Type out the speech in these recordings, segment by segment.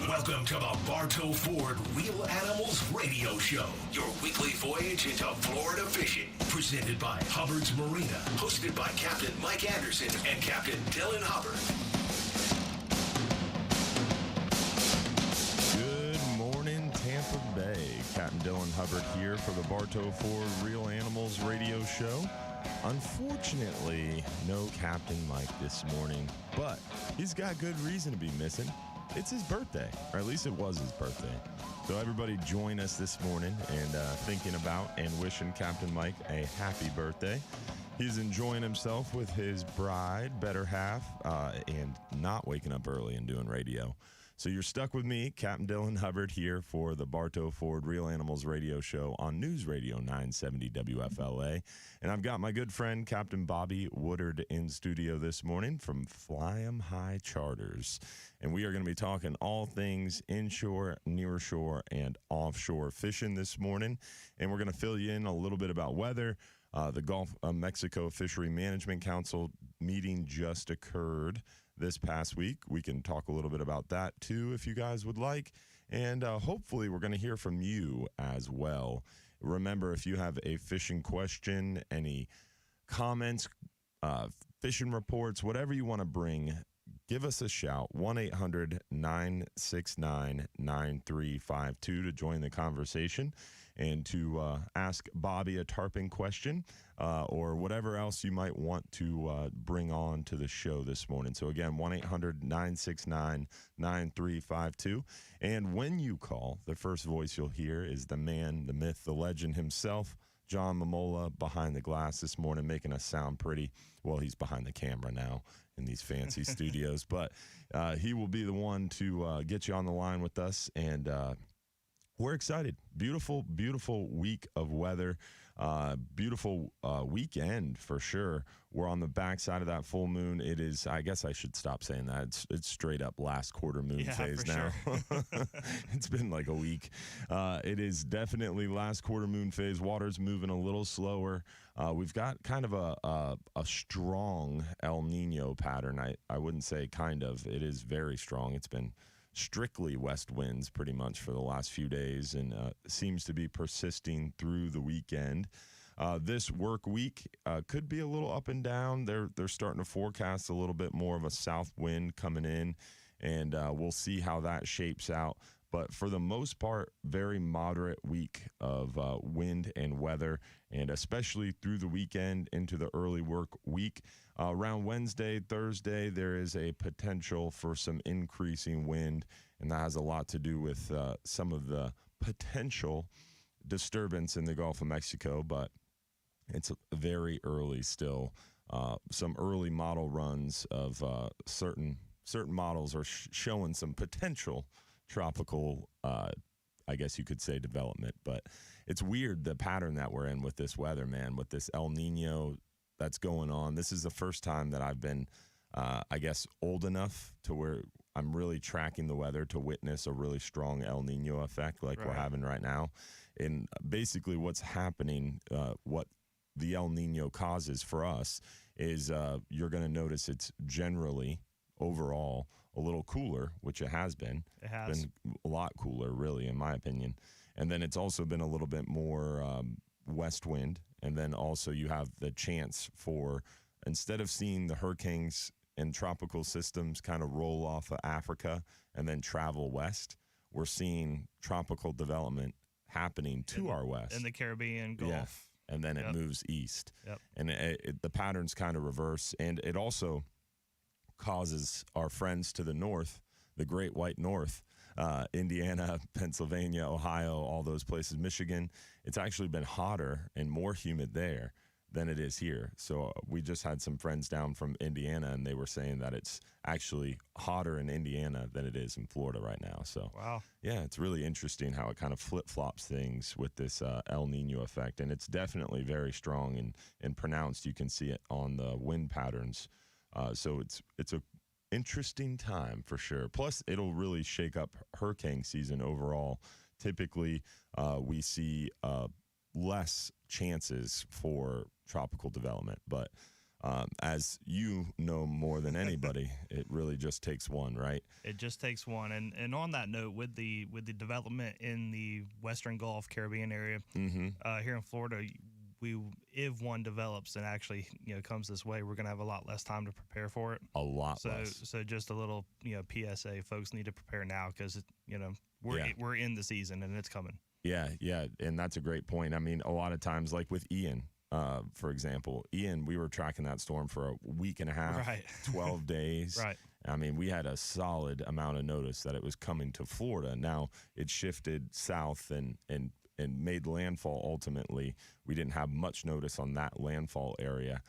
Welcome to the Bartow Ford Real Animals Radio Show, your weekly voyage into Florida fishing. Presented by Hubbard's Marina, hosted by Captain Mike Anderson and Captain Dylan Hubbard. Good morning, Tampa Bay. Captain Dylan Hubbard here for the Bartow Ford Real Animals Radio Show. Unfortunately, no Captain Mike this morning, but he's got good reason to be missing. It's his birthday, or at least it was his birthday. So everybody join us this morning and thinking about and wishing Captain Mike a happy birthday. He's enjoying himself with his bride, better half, and not waking up early and doing radio. So you're stuck with me, Captain Dylan Hubbard, here for the Bartow Ford Real Animals Radio Show on News Radio 970 WFLA. And I've got my good friend, Captain Bobby Woodard, in studio this morning from Fly 'em High Charters. And we are going to be talking all things inshore, near shore, and offshore fishing this morning. And we're going to fill you in a little bit about weather. The Gulf of Mexico Fishery Management Council meeting just occurred this past week. We can talk a little bit about that too if you guys would like. And hopefully we're going to hear from you as well. Remember, if you have a fishing question, any comments, fishing reports, whatever you want to bring, give us a shout, 1-800-969-9352 to join the conversation and to ask Bobby a tarpon question or whatever else you might want to bring on to the show this morning. So again, 1-800-969-9352. And when you call, the first voice you'll hear is the man, the myth, the legend himself, John Momola, behind the glass this morning, making us sound pretty. Well, he's behind the camera now in these fancy studios, but he will be the one to get you on the line with us, and we're excited. Beautiful, beautiful week of weather. Beautiful weekend for sure. We're on the backside of that full moon. It is, I guess I should stop saying that. It's straight up last quarter moon phase now. Sure. It's been like a week. It is definitely last quarter moon phase. Water's moving a little slower. We've got kind of a strong El Nino pattern. I wouldn't say kind of. It is very strong. It's been strictly west winds pretty much for the last few days, and seems to be persisting through the weekend. This work week could be a little up and down. They're starting to forecast a little bit more of a south wind coming in, and we'll see how that shapes out. But for the most part, very moderate week of wind and weather, and especially through the weekend into the early work week. Around Wednesday, Thursday, there is a potential for some increasing wind, and that has a lot to do with some of the potential disturbance in the Gulf of Mexico, but it's very early still. Some early model runs of certain models are showing some potential tropical, I guess you could say, development. But it's weird, the pattern that we're in with this weather, man, with this El Nino that's going on. This is the first time that I've been, I guess, old enough to where I'm really tracking the weather to witness a really strong El Nino effect like we're having right now. And basically what's happening, what the El Nino causes for us is you're going to notice it's generally overall a little cooler, which it has been. It has been a lot cooler, really, in my opinion. And then it's also been a little bit more west wind. And then also you have the chance for, instead of seeing the hurricanes and tropical systems kind of roll off of Africa and then travel west, we're seeing tropical development happening to our west. In the Caribbean, Gulf. Yeah. And then it moves east. Yep. And the pattern's kind of reverse. And it also causes our friends to the north, the Great White North, Indiana, Pennsylvania, Ohio, all those places, Michigan. It's actually been hotter and more humid there than it is here. So we just had some friends down from Indiana, and they were saying that it's actually hotter in Indiana than it is in Florida right now. So wow. Yeah, it's really interesting how it kind of flip-flops things with this El Nino effect. And it's definitely very strong and pronounced. You can see it on the wind patterns. So it's a interesting time for sure. Plus, it'll really shake up hurricane season overall. Typically, we see less chances for tropical development, but As you know more than anybody, it really just takes one, right? It just takes one. And on that note, with the development in the Western Gulf Caribbean area here in Florida, if one develops and actually comes this way, we're gonna have a lot less time to prepare for it. A lot less. So just a little PSA, folks need to prepare now because we're in the season and it's coming. Yeah, and that's a great point. I mean, a lot of times, like with Ian, for example, we were tracking that storm for a week and a half, Right. 12 days. Right. I mean, we had a solid amount of notice that it was coming to Florida. Now it shifted south and made landfall ultimately. We didn't have much notice on that landfall area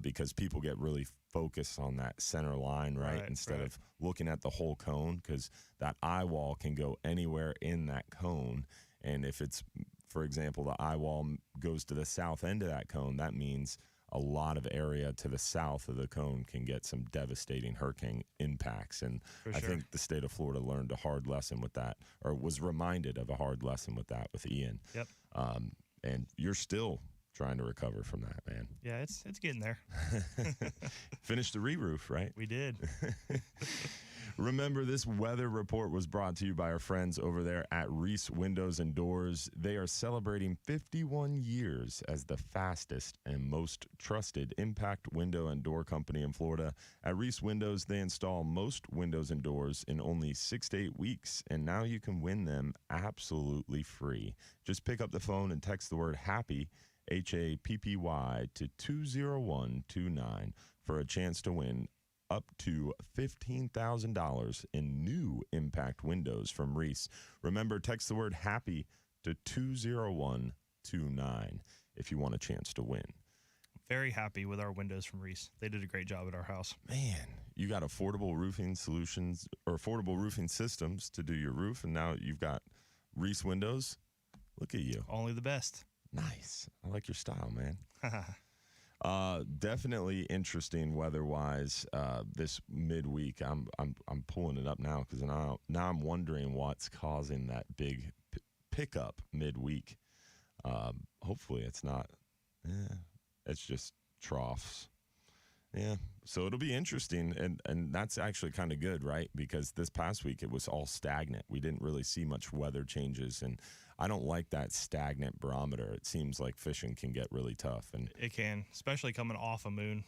because people get really focused on that center line, right? Instead of looking at the whole cone, because that eye wall can go anywhere in that cone. And if it's, for example, the eye wall goes to the south end of that cone, that means a lot of area to the south of the cone can get some devastating hurricane impacts. And I think the state of Florida learned a hard lesson with that, or was reminded of a hard lesson with that with Ian. Yep. And you're still trying to recover from that, man. Yeah, it's getting there. Finished the re-roof, right? We did. Remember, this weather report was brought to you by our friends over there at Reese Windows and Doors. They are celebrating 51 years as the fastest and most trusted impact window and door company in Florida. At Reese Windows, they install most windows and doors in only 6 to 8 weeks, and now you can win them absolutely free. Just pick up the phone and text the word HAPPY, HAPPY, to 20129 for a chance to win up to $15,000 in new impact windows from Reese. Remember, text the word HAPPY to 20129 if you want a chance to win. Very happy with our windows from Reese. They did a great job at our house. Man, you got affordable roofing solutions or affordable roofing systems to do your roof, and now you've got Reese windows. Look at you. Only the best. Nice. I like your style, man. Definitely interesting weather-wise this midweek. I'm pulling it up now because now I'm wondering what's causing that big pickup midweek. Hopefully it's not. It's just troughs. Yeah, so it'll be interesting, and that's actually kind of good, right? Because this past week it was all stagnant. We didn't really see much weather changes, and I don't like that stagnant barometer. It seems like fishing can get really tough, and it can, especially coming off a moon,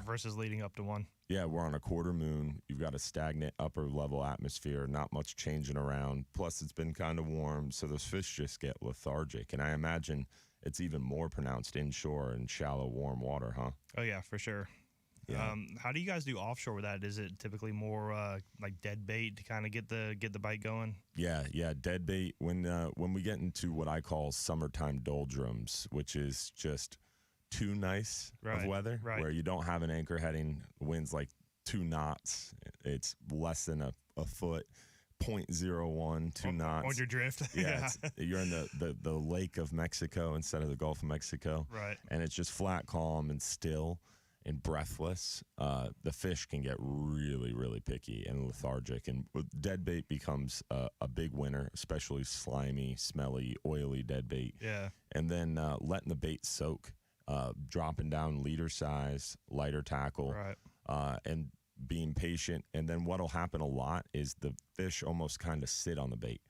versus leading up to one. Yeah, we're on a quarter moon. You've got a stagnant upper level atmosphere, not much changing around. Plus, it's been kind of warm, so those fish just get lethargic, and I imagine it's even more pronounced inshore in shallow, warm water, huh? Oh yeah, for sure. Yeah. How do you guys do offshore with that? Is it typically more like dead bait to kind of get the bite going? Yeah, dead bait. When we get into what I call summertime doldrums, which is just too nice of weather, where you don't have an anchor heading, the wind's like 2 knots, it's less than a foot, 0.01, 2 knots. On your drift. Yeah, you're in the Lake of Mexico instead of the Gulf of Mexico. Right. And it's just flat, calm, and still. And breathless, the fish can get really, really picky and lethargic. And dead bait becomes a big winner, especially slimy, smelly, oily dead bait. Yeah. And then letting the bait soak, dropping down leader size, lighter tackle, and being patient. And then what'll happen a lot is the fish almost kind of sit on the bait.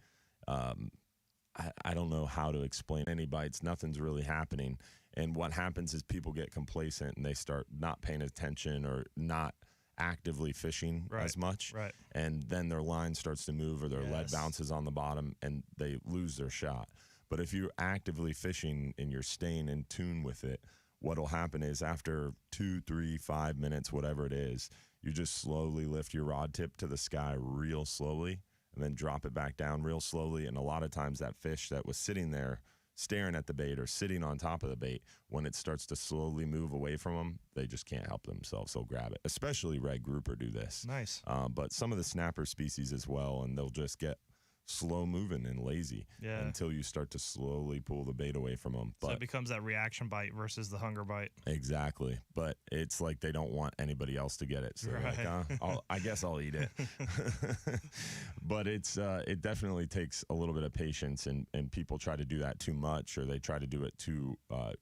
I don't know how to explain any bites. Nothing's really happening. And what happens is people get complacent and they start not paying attention or not actively fishing as much. Right. And then their line starts to move or their lead bounces on the bottom and they lose their shot. But if you're actively fishing and you're staying in tune with it, what'll happen is after 2, 3, 5 minutes, whatever it is, you just slowly lift your rod tip to the sky real slowly and then drop it back down real slowly. And a lot of times that fish that was sitting there staring at the bait or sitting on top of the bait, when it starts to slowly move away from them, they just can't help themselves. They'll grab it. Especially red grouper do this. Nice. But some of the snapper species as well, and they'll just get slow moving and lazy until you start to slowly pull the bait away from them. But so it becomes that reaction bite versus the hunger bite. Exactly. But it's like they don't want anybody else to get it. So they're like, I guess I'll eat it. But it definitely takes a little bit of patience, and people try to do that too much, or they try to do it too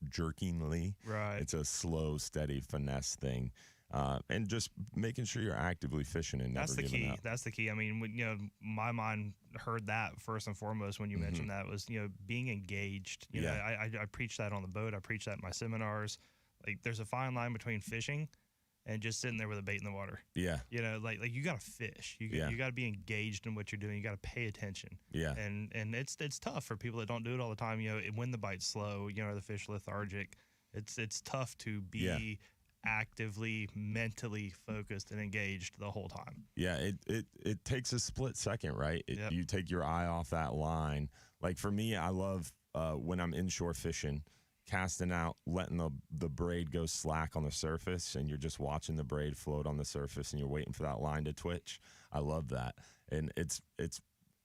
jerkingly. Right. It's a slow, steady finesse thing. And just making sure you're actively fishing and never giving up. That's the key. I mean, my mind heard that first and foremost when you mentioned that was, being engaged. You know, I preach that on the boat. I preach that in my seminars. Like, there's a fine line between fishing and just sitting there with a bait in the water. Yeah. Like you got to fish. You got to be engaged in what you're doing. You got to pay attention. Yeah. And it's tough for people that don't do it all the time. When the bite's slow, the fish lethargic. It's tough to be actively mentally focused and engaged the whole time. Yeah, it takes a split second, right? You take your eye off that line. Like for me, I love when I'm inshore fishing, casting out, letting the braid go slack on the surface, and you're just watching the braid float on the surface, and you're waiting for that line to twitch. I love that, and it's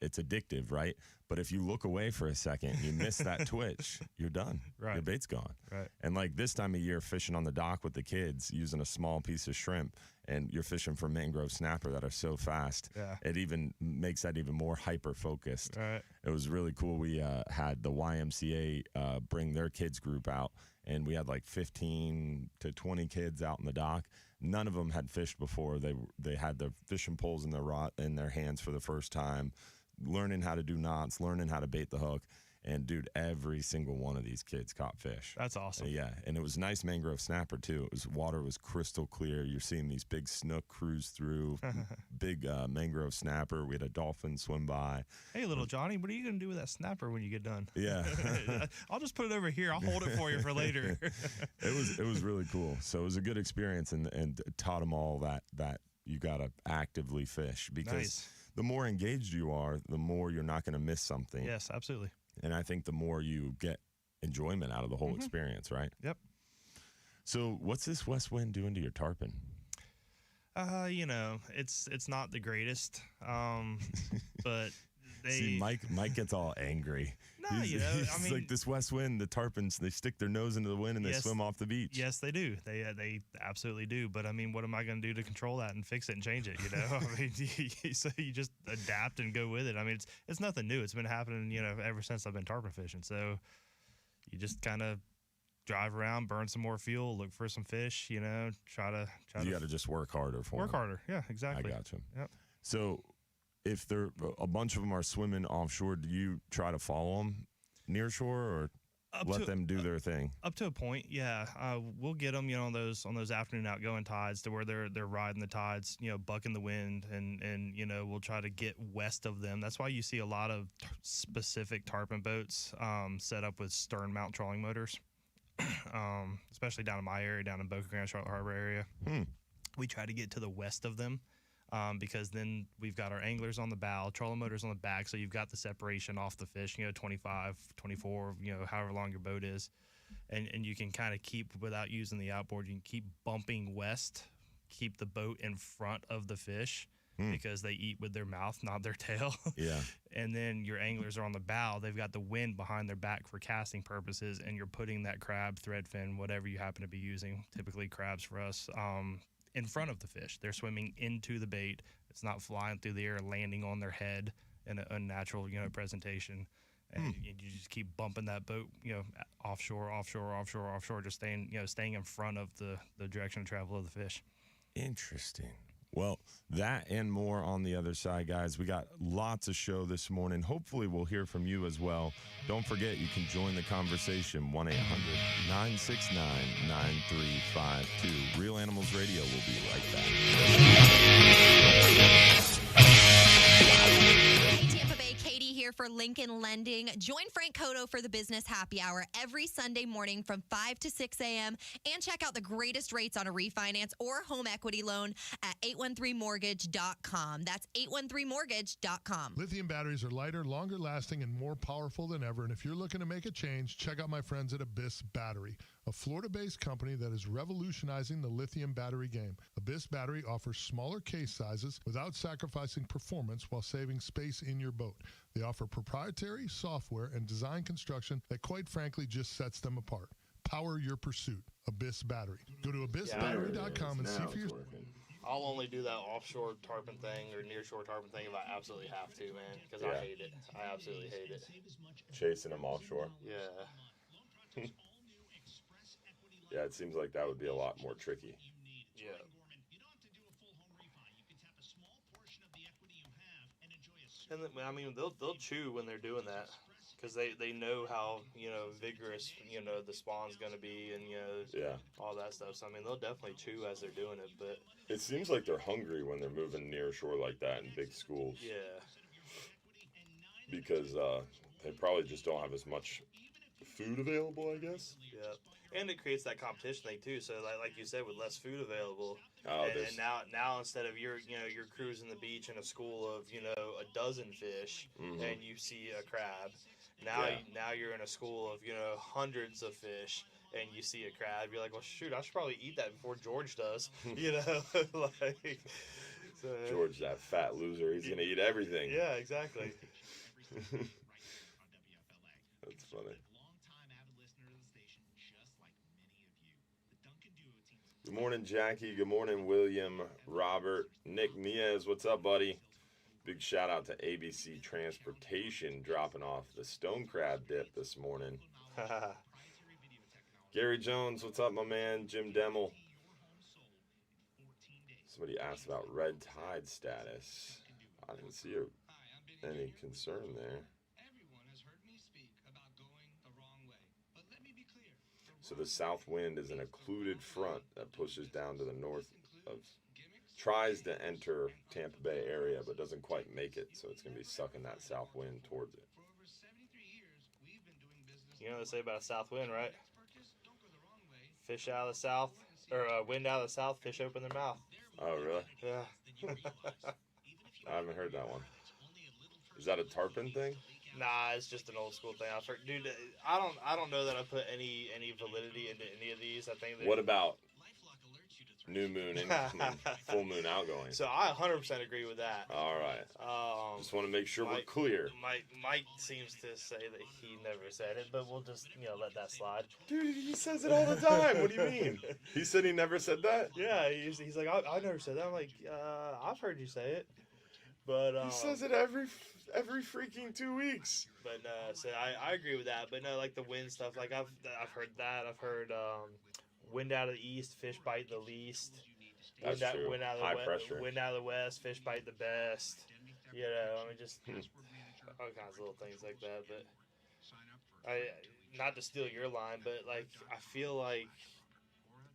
addictive, right? But if you look away for a second, you miss that twitch, you're done. Right. Your bait's gone. Right. And like this time of year, fishing on the dock with the kids, using a small piece of shrimp, and you're fishing for mangrove snapper that are so fast, it even makes that even more hyper-focused. Right. It was really cool. We had the YMCA bring their kids group out, and we had like 15 to 20 kids out in the dock. None of them had fished before. They had their fishing poles in their hands for the first time, learning how to do knots, learning how to bait the hook. And, dude, every single one of these kids caught fish. That's awesome. Yeah, and it was nice mangrove snapper, too. Water was crystal clear. You're seeing these big snook cruise through, big mangrove snapper. We had a dolphin swim by. Hey, little Johnny, what are you going to do with that snapper when you get done? Yeah. I'll just put it over here. I'll hold it for you for later. It was really cool. So it was a good experience, and taught them all that you got to actively fish, because the more engaged you are, the more you're not going to miss something. Yes, absolutely. And I think the more you get enjoyment out of the whole experience, right? Yep. So what's this west wind doing to your tarpon? It's not the greatest, but See, Mike gets all angry. No, he's like, this west wind, the tarpons, they stick their nose into the wind and they swim off the beach. Yes, they do. They absolutely do. But I mean, what am I going to do to control that and fix it and change it? I mean, so you just adapt and go with it. I mean, it's nothing new. It's been happening, ever since I've been tarpon fishing. So you just kind of drive around, burn some more fuel, look for some fish. You got to just work harder for work them. harder. Yeah, exactly. I got you. Yep. So if a bunch of them are swimming offshore, do you try to follow them near shore, or let them do their thing? Up to a point, yeah. We'll get them, on those afternoon outgoing tides to where they're riding the tides, bucking the wind, and we'll try to get west of them. That's why you see a lot of specific tarpon boats set up with stern mount trolling motors, especially down in my area, down in Boca Grande, Charlotte Harbor area. We try to get to the west of them. Because then we've got our anglers on the bow, trolling motors on the back, so you've got the separation off the fish, 25, 24, however long your boat is. And you can kind of keep, without using the outboard, you can keep bumping west, keep the boat in front of the fish, because they eat with their mouth, not their tail. Yeah. And then your anglers are on the bow. They've got the wind behind their back for casting purposes, and you're putting that crab, threadfin, whatever you happen to be using, typically crabs for us, in front of the fish. They're swimming into the bait. It's not flying through the air, landing on their head in an unnatural, presentation. And you just keep bumping that boat, offshore, just staying in front of the direction of travel of the fish. Interesting. Well, that and more on the other side, guys. We got lots of show this morning. Hopefully we'll hear from you as well. Don't forget, you can join the conversation, 1-800-969-9352. Real Animals Radio will be right back. Tampa Bay, Katie here for Lincoln Lending. Join Frank Cotto for the Business Happy Hour every Sunday morning from 5 to 6 a.m. and check out the greatest rates on a refinance or home equity loan at 813mortgage.com. That's 813mortgage.com. Lithium batteries are lighter, longer lasting, and more powerful than ever. And if you're looking to make a change, check out my friends at Abyss Battery. a Florida-based company that is revolutionizing the lithium battery game. Abyss Battery offers smaller case sizes without sacrificing performance while saving space in your boat. They offer proprietary software and design construction that quite frankly just sets them apart. Power your pursuit. Abyss Battery. Go to abyssbattery.com and see for yourself. I'll only do that offshore tarpon thing or nearshore tarpon thing if I absolutely have to, man, because I hate it. I absolutely hate it. Chasing them offshore. Yeah. Yeah, it seems like that would be a lot more tricky. Yeah. And I mean, they'll chew when they're doing that because they know how vigorous the spawn's gonna be and all that stuff. So I mean, they'll definitely chew as they're doing it, but it seems like they're hungry when they're moving near shore like that in big schools. Yeah. Because they probably just don't have as much food available, I guess. Yeah. And it creates that competition thing too. So like you said, with less food available, and now instead of you're cruising the beach in a school of a dozen fish, and you see a crab, now you're in a school of hundreds of fish, and you see a crab, you're like, well, shoot, I should probably eat that before George does, like. So, George, that fat loser, he's gonna eat everything. Yeah, exactly. That's funny. Good morning, Jackie. Good morning, William, Robert, Nick Miez. What's up, buddy? Big shout out to ABC Transportation dropping off the stone crab dip this morning. Gary Jones, what's up, my man? Jim Demmel. Somebody asked about red tide status. I didn't see any concern there. So the south wind is an occluded front that pushes down to the north tries to enter Tampa Bay area, but doesn't quite make it. So it's going to be sucking that south wind towards it. You know what they say about a south wind, right? Fish out of the south, or wind out of the south, fish open their mouth. Oh, really? Yeah. I haven't heard that one. Is that a tarpon thing? Nah, it's just an old school thing. I've heard, dude. I don't know that I put any validity into any of these. I think. What about new moon incoming, full moon outgoing? So I 100% agree with that. All right. Just want to make sure we're clear. Mike seems to say that he never said it, but we'll just let that slide. Dude, he says it all the time. What do you mean? He said he never said that? Yeah, he's like, I never said that. I'm like, I've heard you say it, but he says it every freaking 2 weeks. But so I agree with that. But no, like the wind stuff, like I've heard that. I've heard wind out of the east, fish bite the least. That's true. High pressure. Wind out of the west, fish bite the best. I mean, just all kinds of little things like that. But not to steal your line, but like I feel like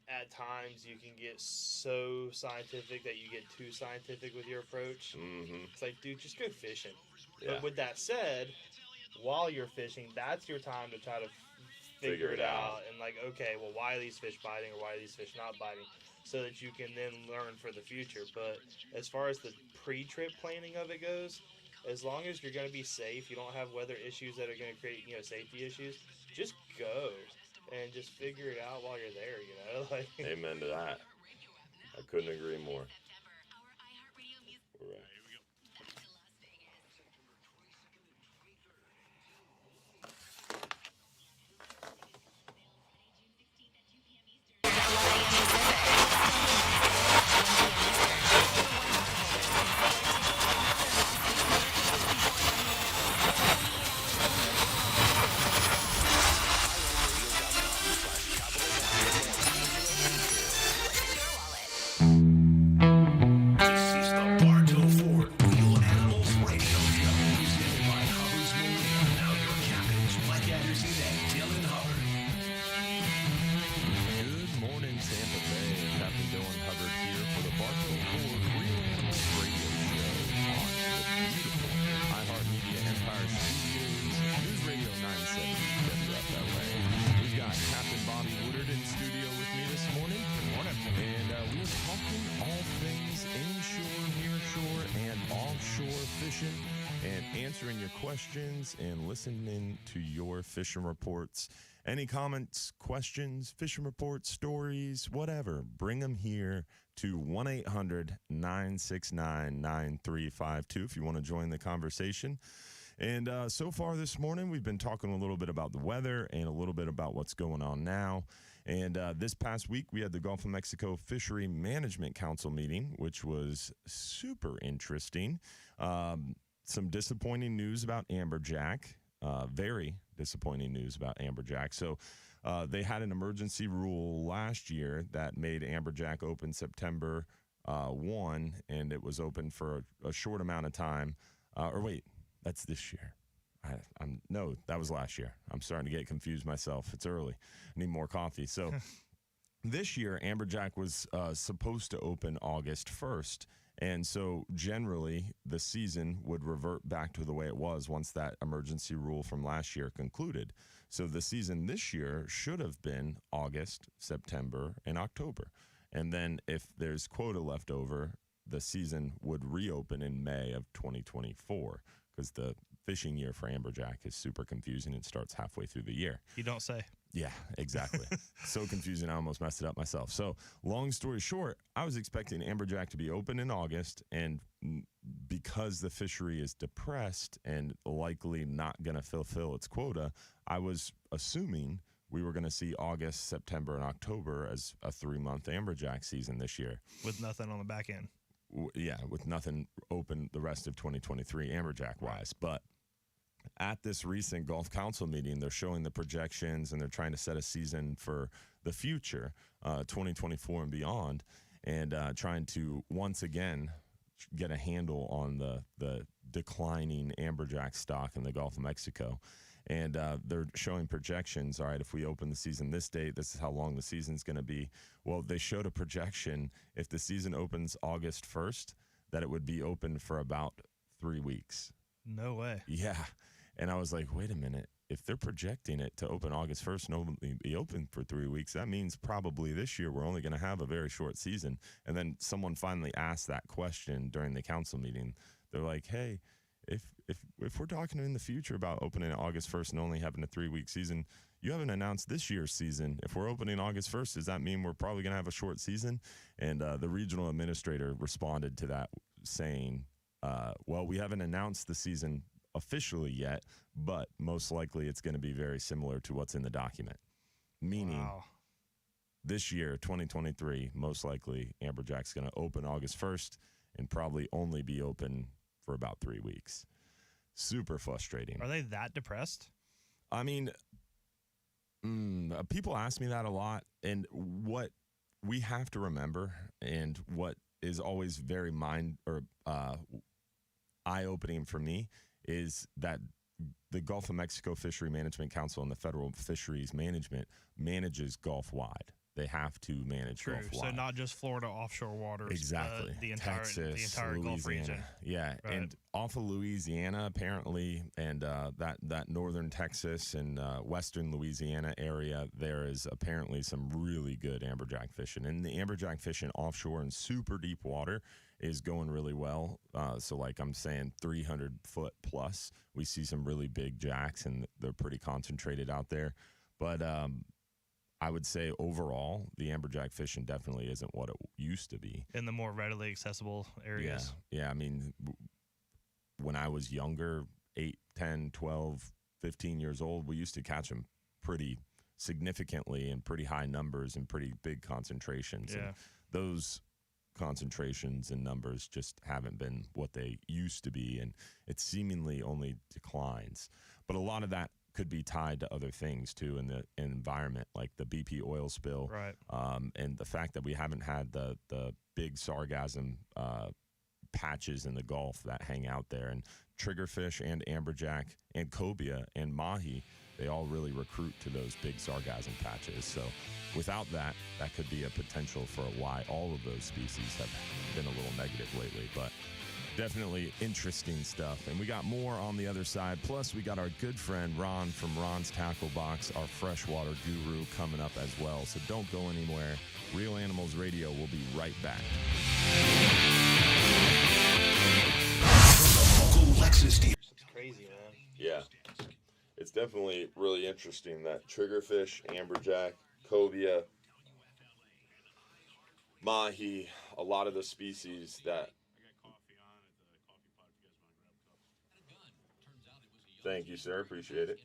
at times you can get so scientific that you get too scientific with your approach. Mm-hmm. It's like, dude, just go fishing. Yeah. But with that said, while you're fishing, that's your time to try to figure it out. And like, okay, well, why are these fish biting or why are these fish not biting? So that you can then learn for the future. But as far as the pre-trip planning of it goes, as long as you're going to be safe, you don't have weather issues that are going to create, safety issues, just go. And just figure it out while you're there, Like, amen to that. I couldn't agree more. Right. This is the Bartow Ford Wheel Animals Radio Show, presented by Hubbard's Marina. Now your captains, Mike Anderson and Dylan Hubbard. Good morning, Tampa Bay. Captain Dylan Hubbard here for the Bartow Ford Wheel Animals Radio Show on the beautiful iHeartMedia Empire Studios, News Radio 970 WFLA. We've got Captain Bobby Woodard in studio with me this morning. Good morning. And we're talking all things inshore, nearshore, and offshore fishing, and answering your questions and listening to your fishing reports Any comments, questions, fishing reports, stories, whatever, bring them here to 1-800-969-9352 if you want to join the conversation. And so far this morning, we've been talking a little bit about the weather and a little bit about what's going on now. And this past week, we had the Gulf of Mexico Fishery Management Council meeting, which was super interesting. Some disappointing news about amberjack, very disappointing news about amberjack. So they had an emergency rule last year that made amberjack open September 1, and it was open for a short amount of time. That's this year. No, that was last year. I'm starting to get confused myself. It's early. I need more coffee. So this year, amberjack was supposed to open August 1st. And so generally, the season would revert back to the way it was once that emergency rule from last year concluded. So the season this year should have been August, September, and October. And then if there's quota left over, the season would reopen in May of 2024 because the fishing year for amberjack is super confusing. It starts halfway through the year. You don't say. Yeah, exactly. So confusing, I almost messed it up myself. So long story short, I was expecting amberjack to be open in August, and because the fishery is depressed and likely not going to fulfill its quota, I was assuming we were going to see August, September, and October as a 3-month amberjack season this year. With nothing on the back end. With nothing open the rest of 2023 amberjack-wise. But at this recent Gulf Council meeting, they're showing the projections, and they're trying to set a season for the future, 2024 and beyond, and trying to once again get a handle on the declining amberjack stock in the Gulf of Mexico. And they're showing projections. All right, if we open the season this date, this is how long the season's going to be. Well, they showed a projection if the season opens August 1st, that it would be open for about 3 weeks. No way. Yeah. And I was like, wait a minute. If they're projecting it to open August 1st and only be open for 3 weeks, that means probably this year we're only going to have a very short season. And then someone finally asked that question during the council meeting. They're like, hey, if we're talking in the future about opening August 1st and only having a 3-week season, you haven't announced this year's season. If we're opening August 1st, does that mean we're probably going to have a short season? And the regional administrator responded to that saying, well, we haven't announced the season officially yet, but most likely it's going to be very similar to what's in the document. Meaning, this year, 2023, most likely amberjack's going to open August 1st and probably only be open for about 3 weeks. Super frustrating. Are they that depressed? I mean, people ask me that a lot, and what we have to remember, and what is always very eye-opening for me, is that the Gulf of Mexico Fishery Management Council and the Federal Fisheries Management manages Gulf-wide. They have to manage Gulf-wide. So not just Florida offshore waters. Exactly. The entire Texas, Gulf region. Yeah, Right. And off of Louisiana, apparently, and that northern Texas and western Louisiana area, there is apparently some really good amberjack fishing. And the amberjack fishing offshore and super deep water is going really well. So like I'm saying, 300 foot plus, we see some really big jacks, and they're pretty concentrated out there. But I would say overall, the amberjack fishing definitely isn't what it used to be. In the more readily accessible areas. Yeah. I mean, when I was younger, 8, 10, 12, 15 years old, we used to catch them pretty significantly in pretty high numbers and pretty big concentrations. Yeah. And those concentrations and numbers just haven't been what they used to be, and it seemingly only declines. But a lot of that could be tied to other things too in the environment, like the BP oil spill, right? And the fact that we haven't had the big sargassum patches in the Gulf that hang out there, and triggerfish and amberjack and cobia and mahi, they all really recruit to those big sargassum patches. So without that, that could be a potential for why all of those species have been a little negative lately. But definitely interesting stuff. And we got more on the other side. Plus, we got our good friend Ron from Ron's Tackle Box, our freshwater guru, coming up as well. So don't go anywhere. Real Animals Radio will be right back. Lexus deal. It's crazy, man. Yeah. It's definitely really interesting that triggerfish, amberjack, cobia, mahi, a lot of the species that. Thank you, sir. Appreciate it.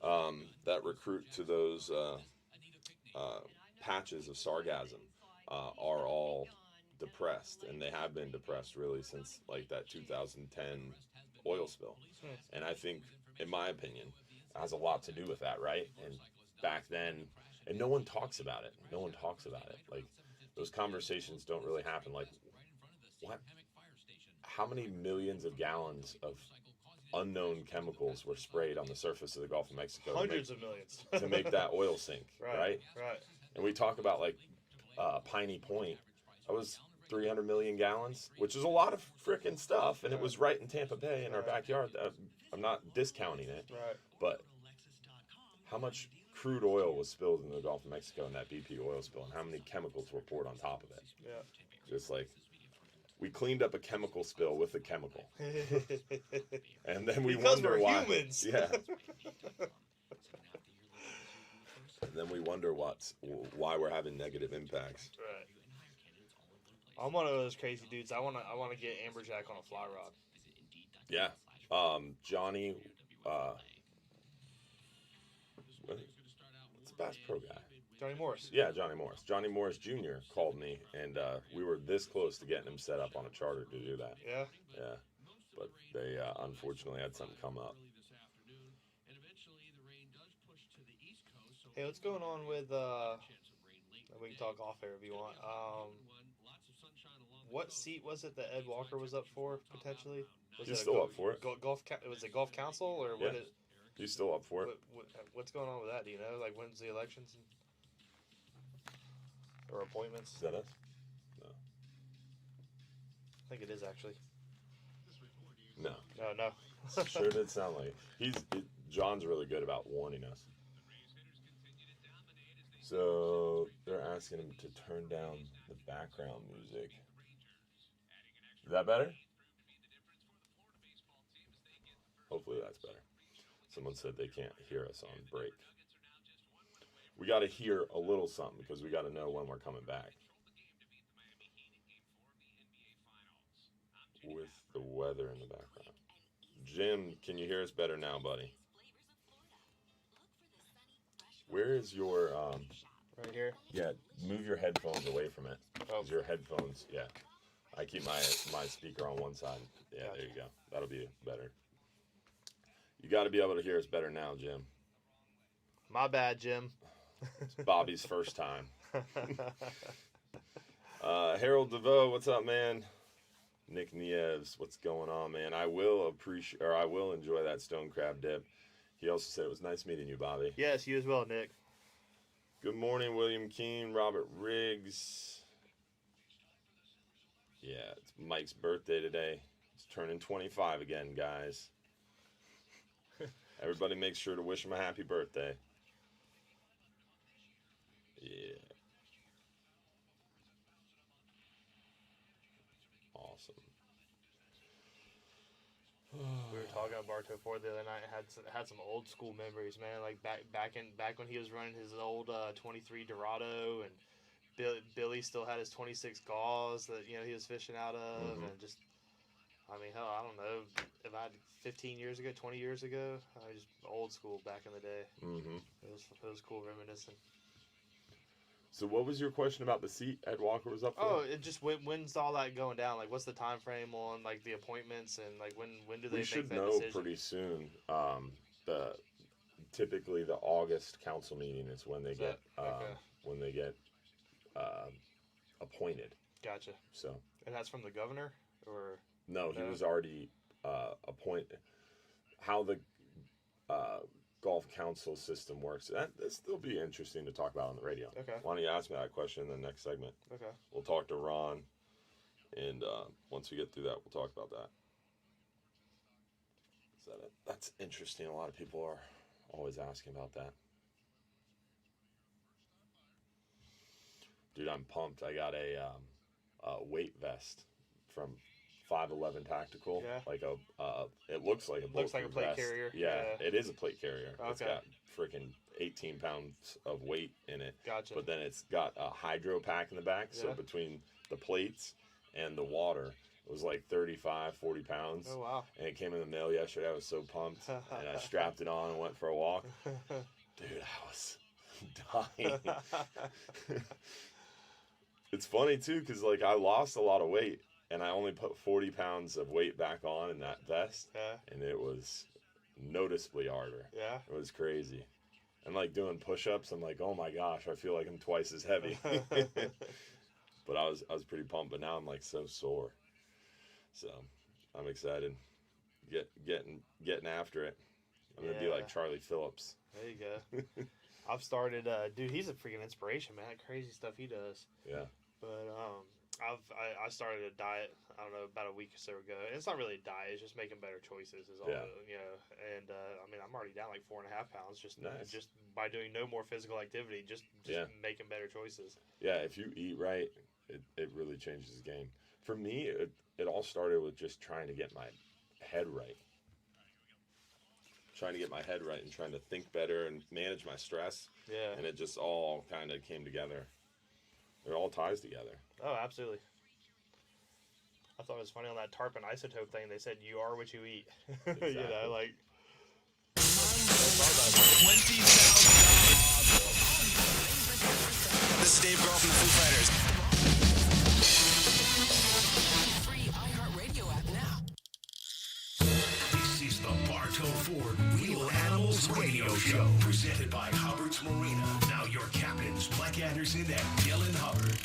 That recruit to those patches of sargassum are all depressed, and they have been depressed really since like that 2010 oil spill. And I think, in my opinion, it has a lot to do with that, right? And back then, and no one talks about it. No one talks about it. Like, those conversations don't really happen. Like, what? How many millions of gallons of unknown chemicals were sprayed on the surface of the Gulf of Mexico? Hundreds of millions. To make that oil sink, right? Right. And we talk about, like, Piney Point. That was 300 million gallons, which is a lot of frickin' stuff, and it was right in Tampa Bay in our backyard. I'm not discounting it, Right. but how much crude oil was spilled in the Gulf of Mexico in that BP oil spill, and how many chemicals were poured on top of it? Yeah. Just like, we cleaned up a chemical spill with a chemical, and then we because wonder we're why. humans. Yeah. And then we wonder why we're having negative impacts. Right. I'm one of those crazy dudes. I wanna get amberjack on a fly rod. Yeah. Johnny. What's the Bass Pro guy? Johnny Morris. Yeah, Johnny Morris. Johnny Morris Jr. called me, and we were this close to getting him set up on a charter to do that. Yeah. Yeah. But they unfortunately had something come up. Hey, what's going on with we can talk off air if you want. What seat was it that Ed Walker was up for potentially? Was He's it still up for it. Was it golf council or Yeah. what? He's still up for it. What's going on with that? Do you know? Like, when's the elections or appointments? Is that us? No. I think it is actually. No. No. Sure did sound like it. John's really good about warning us. So they're asking him to turn down the background music. Is that better? Hopefully that's better. Someone said they can't hear us on break. We got to hear a little something because we got to know when we're coming back. With the weather in the background. Jim, can you hear us better now, buddy? Where is your Right here. Yeah, move your headphones away from it. Oh. 'Cause your headphones, yeah. I keep my speaker on one side. Yeah, Gotcha. there you go. That'll be better. You got to be able to hear us better now, Jim. My bad, Jim. It's Bobby's first time. Harold DeVoe, what's up, man? Nick Nieves, what's going on, man? I will enjoy that stone crab dip. He also said it was nice meeting you, Bobby. Yes, you as well, Nick. Good morning, William Keene, Robert Riggs. Yeah, it's Mike's birthday today. He's turning 25 again, guys. Everybody make sure to wish him a happy birthday. Yeah. Awesome. We were talking about Bartow Ford the other night. Had some old school memories, man. Like back when he was running his old 23 Dorado, and Billy still had his 26 Gauze that he was fishing out of, and just, I mean, hell, I don't know if I had 15 years ago, 20 years ago, I was just old school back in the day. Mm-hmm. It was cool reminiscing. So what was your question about the seat Ed Walker was up for? Oh, it just when's all that going down? Like, what's the time frame on like the appointments, and like when do they We make should that know decision? pretty soon. Typically the August council meeting is when they get appointed. Gotcha. So And that's from the governor, or no, he No? was already appointed. How the golf council system works, this will be interesting to talk about on the radio. Okay. Why don't you ask me that question in the next segment? okay. We'll talk to Ron, and once we get through that, we'll talk about that. Is that it? That's interesting. A lot of people are always asking about that. Dude, I'm pumped. I got a weight vest from 511 tactical. Yeah. Like a, it looks like a Looks like a bulletproof plate vest. carrier. Yeah, Yeah. it is a plate carrier. It's Okay. got freaking 18 pounds of weight in it. Gotcha. But then it's got a hydro pack in the back. So Yeah. between the plates and the water, it was like 35, 40 pounds. Oh, wow. And it came in the mail yesterday. I was so pumped. And I strapped it on and went for a walk. Dude, I was dying. It's funny, too, because, like, I lost a lot of weight. And I only put 40 pounds of weight back on in that vest. Yeah. And it was noticeably harder. Yeah. It was crazy. And, like, doing push-ups, I'm like, oh, my gosh, I feel like I'm twice as heavy. But I was pretty pumped. But now I'm, like, so sore. So I'm excited. Getting after it. I'm going to be like Charlie Phillips. There you go. I've started, dude, he's a freaking inspiration, man. That crazy stuff he does. Yeah. But I started a diet, I don't know, about a week or so ago. And it's not really a diet, it's just making better choices is all, you know. And, I mean, I'm already down like 4.5 pounds just by doing no more physical activity, just making better choices. Yeah, if you eat right, it really changes the game. For me, it all started with just trying to get my head right. Trying to get my head right and trying to think better and manage my stress. Yeah. And it just all kind of came together. It all ties together. Oh, absolutely. I thought it was funny on that tarpon isotope thing. They said you are what you eat. Exactly. You know, like. This is Dave Grohl from the Foo Fighters. Free iHeartRadio app now. This is the Bartow Ford Real Animals Radio Show, presented by Hubbard's Marina. Now your captains, Mike Anderson and Dylan Hubbard.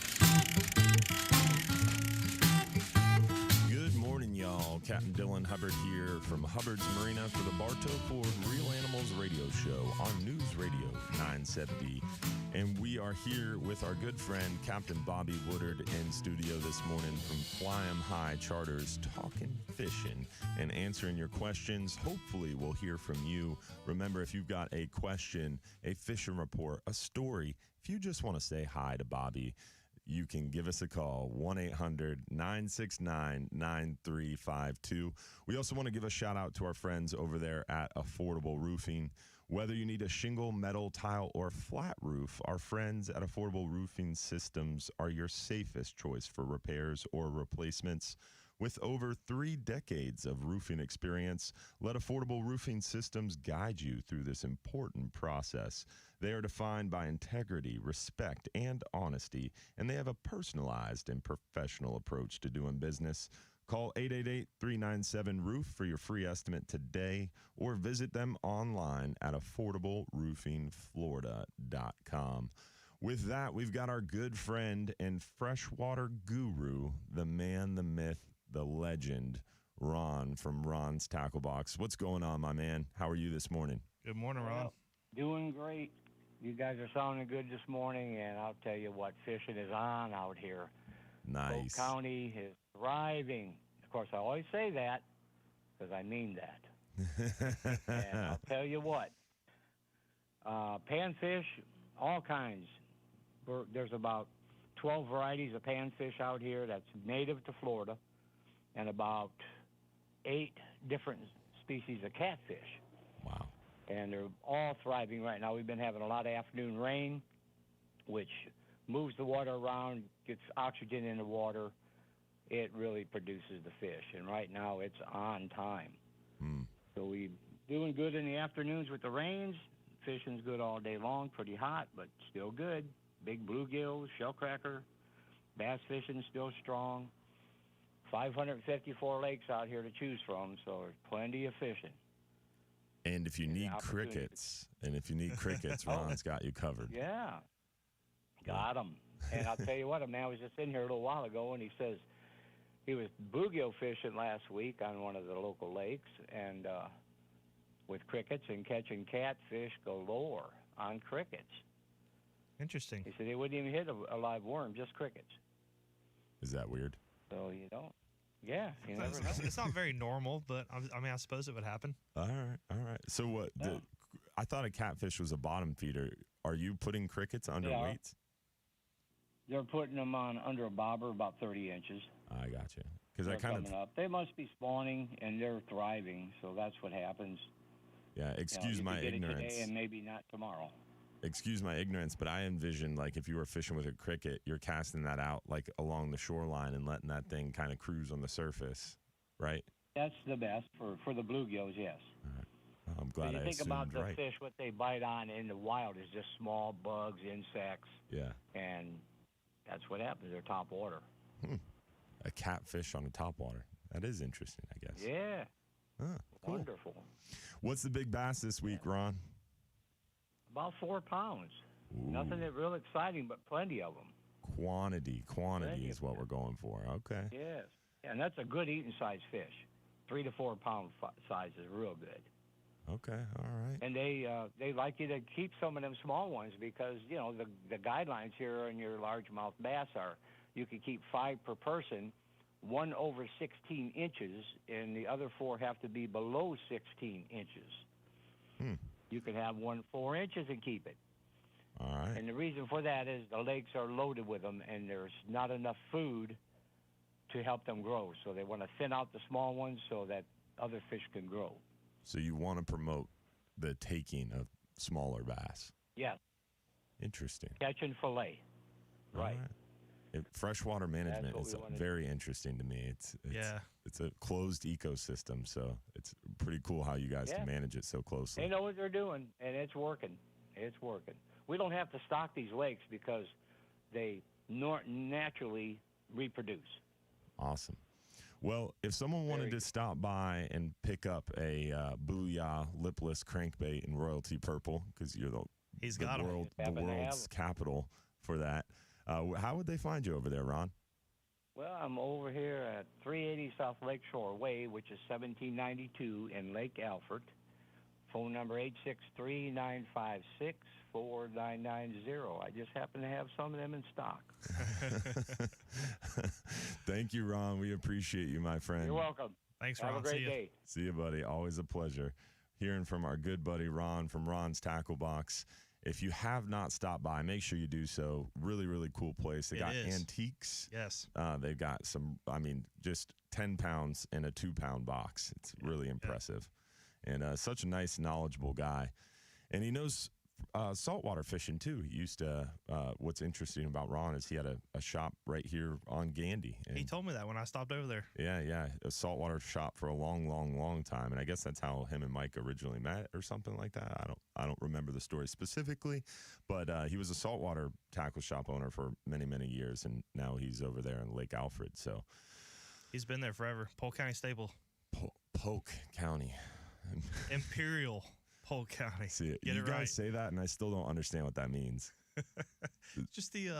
Good morning, y'all. Captain Dylan Hubbard here from Hubbard's Marina for the Bartow Ford Real Animals Radio Show on News Radio 970. And we are here with our good friend, Captain Bobby Woodard, in studio this morning from Fly 'em High Charters, talking fishing and answering your questions. Hopefully, we'll hear from you. Remember, if you've got a question, a fishing report, a story, if you just want to say hi to Bobby, you can give us a call, 1-800-969-9352. We also want to give a shout out to our friends over there at Affordable Roofing. Whether you need a shingle, metal, tile, or flat roof, our friends at Affordable Roofing Systems are your safest choice for repairs or replacements. With over 3 decades of roofing experience, let Affordable Roofing Systems guide you through this important process. They are defined by integrity, respect, and honesty, and they have a personalized and professional approach to doing business. Call 888-397-ROOF for your free estimate today, or visit them online at affordableroofingflorida.com. With that, we've got our good friend and freshwater guru, the man, the myth, the legend, Ron from Ron's Tackle Box. What's going on, my man? How are you this morning? Good morning, Ron. Well, doing great. You guys are sounding good this morning, and I'll tell you what, fishing is on out here. Nice. Polk County is thriving. Of course, I always say that because I mean that. And I'll tell you what, panfish, all kinds. There's about 12 varieties of panfish out here that's native to Florida, and about 8 different species of catfish. Wow. And they're all thriving right now. We've been having a lot of afternoon rain, which moves the water around, gets oxygen in the water. It really produces the fish. And right now it's on time. So we're doing good in the afternoons with the rains. Fishing's good all day long, pretty hot, but still good. Big bluegills, shellcracker, bass fishing still strong. 554 lakes out here to choose from, so there's plenty of fishing. And if you need crickets, Ron's got you covered. Yeah, got him. And I'll tell you what, a man was just in here a little while ago, and he says he was bluegill fishing last week on one of the local lakes, and with crickets and catching catfish galore on crickets. Interesting. He said he wouldn't even hit a live worm, just crickets. Is that weird? So you don't. Yeah, you never know. It's not very normal, but I mean, I suppose it would happen. All right. So what? Yeah. I thought a catfish was a bottom feeder. Are you putting crickets under Yeah. weights? They're putting them on under a bobber about 30 inches. I got you. Because I kind of coming up. They must be spawning and they're thriving, so that's what happens. Yeah, excuse my get ignorance. It today and maybe not tomorrow. Excuse my ignorance, but I envision like if you were fishing with a cricket, you're casting that out like along the shoreline and letting that thing kind of cruise on the surface, right? That's the best for the bluegills, yes. All right. Well, I'm glad you I think assumed about the right. fish, what they bite on in the wild is just small bugs, insects, Yeah. and that's what happens. They're top water. A catfish on the top water. That is interesting, I guess. Yeah. Huh, cool. Wonderful. What's the big bass this week, Ron? About 4 pounds. Ooh. Nothing that real exciting, but plenty of them. Quantity Plenty is of what them. we're going for. Okay. Yes. And that's a good eating size fish. 3 to 4 pound size is real good. Okay. All right. And they like you to keep some of them small ones because, the guidelines here on your largemouth bass are you can keep 5 per person, 1 over 16 inches, and the other 4 have to be below 16 inches. You can have 1 4 inches and keep it. All right. And the reason for that is the lakes are loaded with them, and there's not enough food to help them grow. So they want to thin out the small ones so that other fish can grow. So you want to promote the taking of smaller bass. Yes. Interesting. Catch and fillet. All Right. Freshwater management what is we wanna very interesting to me. It's a closed ecosystem, so it's pretty cool how you guys can manage it so closely. They know what they're doing, and it's working. It's working. We don't have to stock these lakes because they naturally reproduce. Awesome. Well, if someone wanted to stop by and pick up a Booyah lipless crankbait in royalty purple, because you're the world's capital for that, how would they find you over there, Ron? Well, I'm over here at 380 South Lakeshore Way, which is 1792 in Lake Alfred. Phone number 863-956-4990. I just happen to have some of them in stock. Thank you, Ron. We appreciate you, my friend. You're welcome. Thanks, Ron. Have a great day. See you, buddy. Always a pleasure. Hearing from our good buddy Ron from Ron's Tackle Box. If you have not stopped by, make sure you do so. Really, really cool place. They got antiques. Yes. They've got some, just 10 pounds in a 2-pound box. It's really impressive. And such a nice, knowledgeable guy. And he knows saltwater fishing, too. He used to, what's interesting about Ron is he had a shop right here on Gandy. And he told me that when I stopped over there. Yeah, a saltwater shop for a long, long, long time. And I guess that's how him and Mike originally met or something like that. I don't remember the story specifically, but he was a saltwater tackle shop owner for many, many years. And now he's over there in Lake Alfred. So he's been there forever. Polk County staple. Polk County. Imperial Polk County. See, Get you it guys right. say that, and I still don't understand what that means. Just the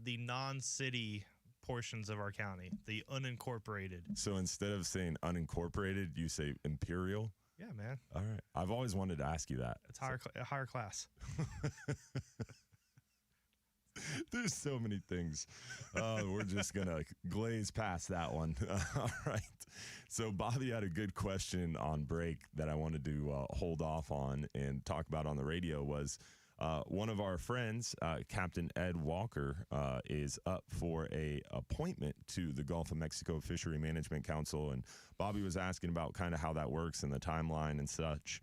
non-city portions of our county, the unincorporated. So instead of saying unincorporated, you say imperial? Yeah, man. All right. I've always wanted to ask you that. It's higher class. There's so many things. We're just going to glaze past that one. All right. So Bobby had a good question on break that I wanted to hold off on and talk about on the radio was one of our friends, Captain Ed Walker, is up for a appointment to the Gulf of Mexico Fishery Management Council. And Bobby was asking about kind of how that works and the timeline and such.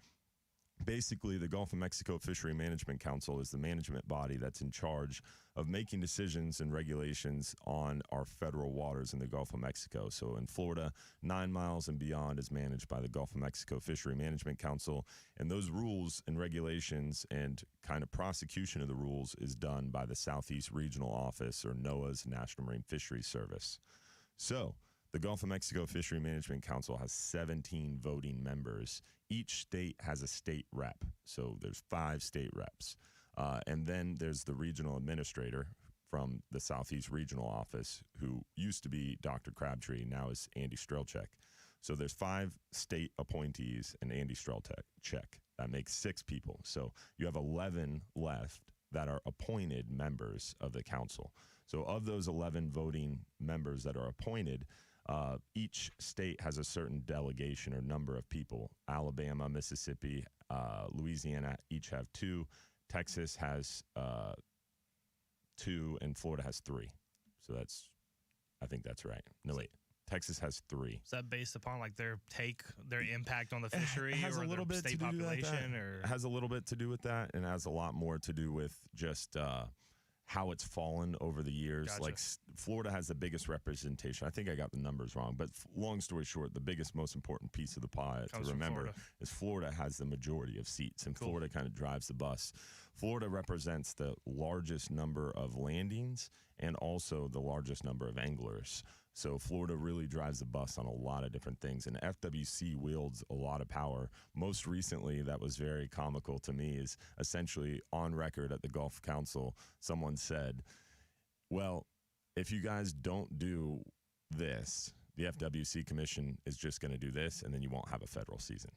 Basically, the Gulf of Mexico Fishery Management Council is the management body that's in charge of making decisions and regulations on our federal waters in the Gulf of Mexico. So in Florida, 9 miles and beyond is managed by the Gulf of Mexico Fishery Management Council. And those rules and regulations and kind of prosecution of the rules is done by the Southeast Regional Office, or NOAA's National Marine Fisheries Service. So the Gulf of Mexico Fishery Management Council has 17 voting members. Each state has a state rep. So there's 5 state reps. And then there's the regional administrator from the Southeast Regional Office, who used to be Dr. Crabtree, now is Andy Strelchek. So there's 5 state appointees and Andy Strelchek. That makes 6 people. So you have 11 left that are appointed members of the council. So of those 11 voting members that are appointed, each state has a certain delegation or number of people. Alabama, Mississippi, Louisiana each have 2. Texas has 2, and Florida has 3. So I think that's right. No, wait. Texas has 3. Is that based upon like their impact on the fishery, It has or a little their bit state to do with population, that. or It has a little bit to do with that, and it has a lot more to do with just how it's fallen over the years. Gotcha. Like Florida has the biggest representation. I think I got the numbers wrong, but long story short, the biggest, most important piece of the pie to remember is Florida has the majority of seats, and Florida kind of drives the bus. Florida represents the largest number of landings and also the largest number of anglers. So Florida really drives the bus on a lot of different things, and FWC wields a lot of power. Most recently, that was very comical to me, is essentially on record at the Gulf Council, someone said, well, if you guys don't do this, the FWC Commission is just going to do this, and then you won't have a federal season.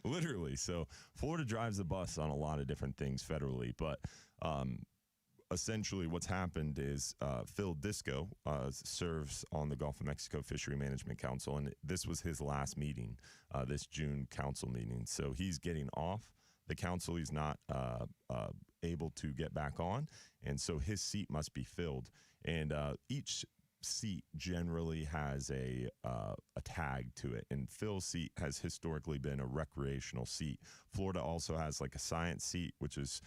Literally. So Florida drives the bus on a lot of different things federally, but essentially what's happened is Phil Disco serves on the Gulf of Mexico Fishery Management Council, and this was his last meeting, this June council meeting. So he's getting off the council. He's not able to get back on, and so his seat must be filled. And each seat generally has a tag to it, and Phil's seat has historically been a recreational seat. Florida also has like a science seat, which is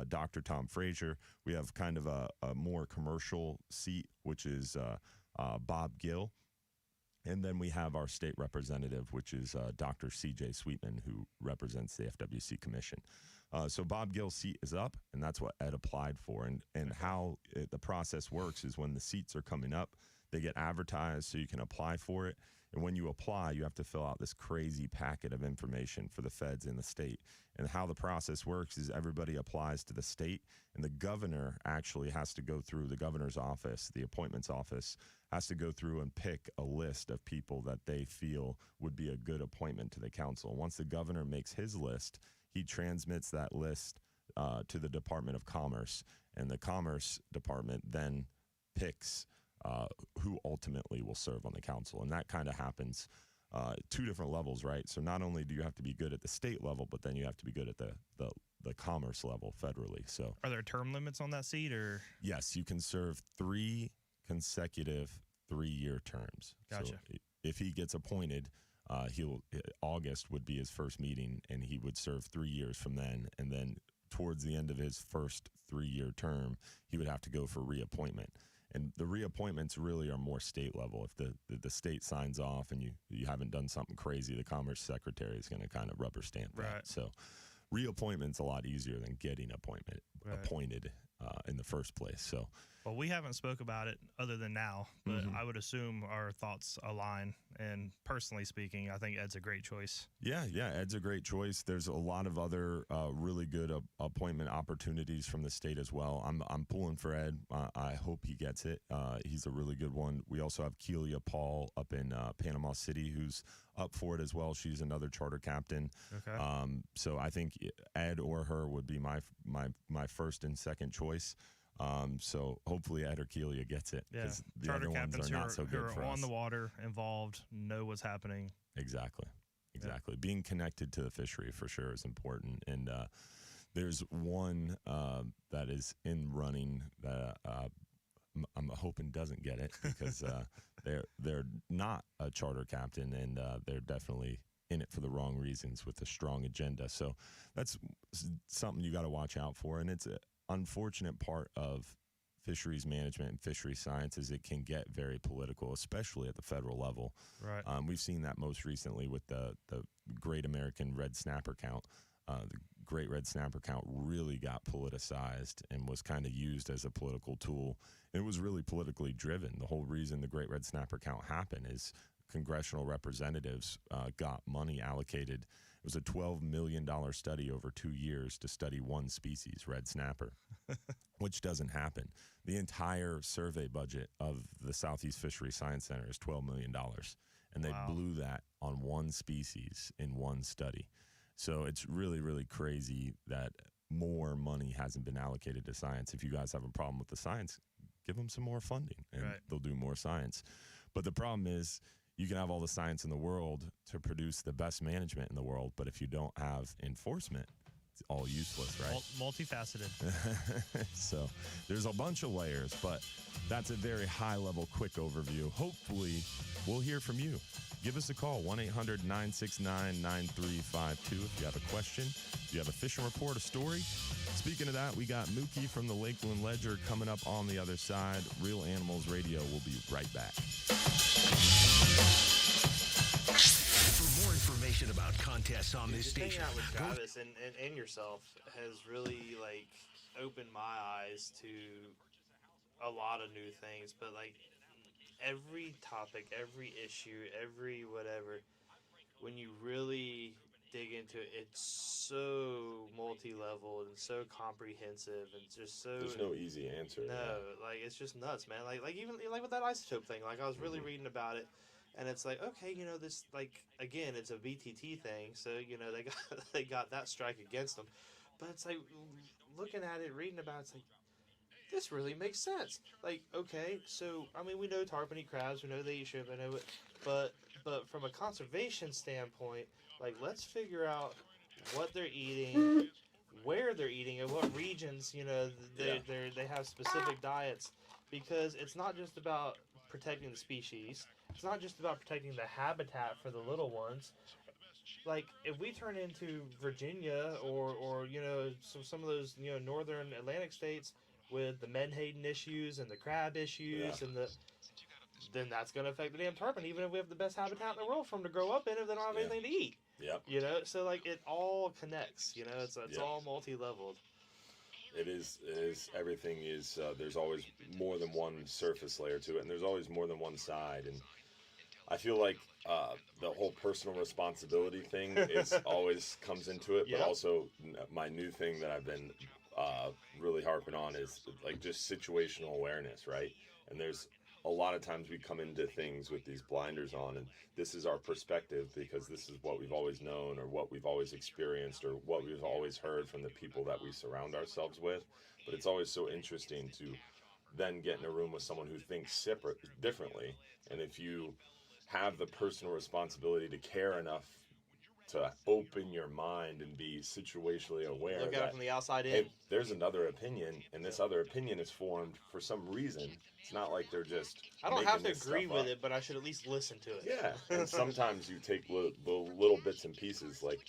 Dr. Tom Frazier. We have kind of a more commercial seat, which is Bob Gill. And then we have our state representative, which is Dr. C.J. Sweetman, who represents the FWC Commission. So Bob Gill's seat is up, and that's what Ed applied for. And how the process works is when the seats are coming up, they get advertised so you can apply for it. And when you apply, you have to fill out this crazy packet of information for the feds in the state. And how the process works is everybody applies to the state, and the governor actually has to go through the governor's office, the appointments office, has to go through and pick a list of people that they feel would be a good appointment to the council. Once the governor makes his list, he transmits that list to the Department of Commerce, and the Commerce Department then picks who ultimately will serve on the council. And that kind of happens 2 different levels, right? So not only do you have to be good at the state level, but then you have to be good at the commerce level federally. So are there term limits on that seat, or? Yes, you can serve 3 consecutive 3-year terms. Gotcha. So if he gets appointed, August would be his first meeting, and he would serve 3 years from then. And then towards the end of his first 3-year term, he would have to go for reappointment. And the reappointments really are more state level. If the state signs off and you haven't done something crazy, the Commerce Secretary is going to kind of rubber stamp that. Right. So reappointment's a lot easier than getting appointed in the first place. So, well, we haven't spoke about it other than now, but I would assume our thoughts align. And personally speaking, I think Ed's a great choice. Yeah, Ed's a great choice. There's a lot of other really good appointment opportunities from the state as well. I'm pulling for Ed. I hope he gets it. He's a really good one. We also have Keelia Paul up in Panama City, who's up for it as well. She's another charter captain. Okay. So I think Ed or her would be my first and second choice. So hopefully Ed or Keelia gets it, because the charter other ones captains are not so good who for are us. on the water, involved, know what's happening. Exactly. Being connected to the fishery for sure is important. And there's one that is in running that I'm hoping doesn't get it, because they're not a charter captain, and they're definitely in it for the wrong reasons with a strong agenda. So that's something you got to watch out for. And it's an unfortunate part of fisheries management and fishery science is it can get very political, especially at the federal level. Right. We've seen that most recently with the Great American Red Snapper Count. The Great Red Snapper Count really got politicized and was kind of used as a political tool. It was really politically driven. The whole reason the Great Red Snapper Count happened is congressional representatives got money allocated. It was a $12 million study over 2 years to study one species, red snapper, which doesn't happen. The entire survey budget of the Southeast Fishery Science Center is $12 million, and they blew that on one species in one study. So it's really, really crazy that more money hasn't been allocated to science. If you guys have a problem with the science, give them some more funding, and they'll do more science. But the problem is, you can have all the science in the world to produce the best management in the world, but if you don't have enforcement, it's all useless, right? Multifaceted. So there's a bunch of layers, but That's a very high-level, quick overview. Hopefully, we'll hear from you. Give us a call, 1-800-969-9352 if you have a question, if you have a fishing report, a story. Speaking of that, we got Mookie from the Lakeland Ledger coming up on the other side. Real Animals Radio will be right back. For more information about contests on this Just station, hanging out with go Travis and yourself has really like opened my eyes to a lot of new things. But like every topic, every issue, every whatever, when you really dig into it, it's so multi-level and so comprehensive and just so. There's no easy answer. No, like it's just nuts, man. Like even like with that isotope thing, like I was really reading about it, and it's like, okay, you know, this like again, it's a VTT thing, so you know they got that strike against them, but it's like looking at it, reading about it, it's like this really makes sense. Like, okay, so I mean, we know tarpon eat crabs, we know they eat shrimp, I know it, but from a conservation standpoint, like let's figure out what they're eating, where they're eating, and what regions, you know, they have specific diets, because it's not just about protecting the species. It's not just about protecting the habitat for the little ones. Like, if we turn into Virginia or you know, some of those, you know, northern Atlantic states with the menhaden issues and the crab issues and then that's going to affect the damn tarpon, even if we have the best habitat in the world for them to grow up in if they don't have anything to eat. Yep. You know, so like it all connects, you know, it's all multi-leveled. It is everything is, there's always more than one surface layer to it, and there's always more than one side. And I feel like the whole personal responsibility thing is always comes into it, but also my new thing that I've been really harping on is like just situational awareness, right? And there's a lot of times we come into things with these blinders on, and this is our perspective because this is what we've always known or what we've always experienced or what we've always heard from the people that we surround ourselves with. But it's always so interesting to then get in a room with someone who thinks differently. And if you have the personal responsibility to care enough to open your mind and be situationally aware. Look at it from the outside in. If there's another opinion, and this other opinion is formed for some reason. It's not like they're just. I don't have to agree with it, but I should at least listen to it. Yeah, and sometimes you take little bits and pieces. Like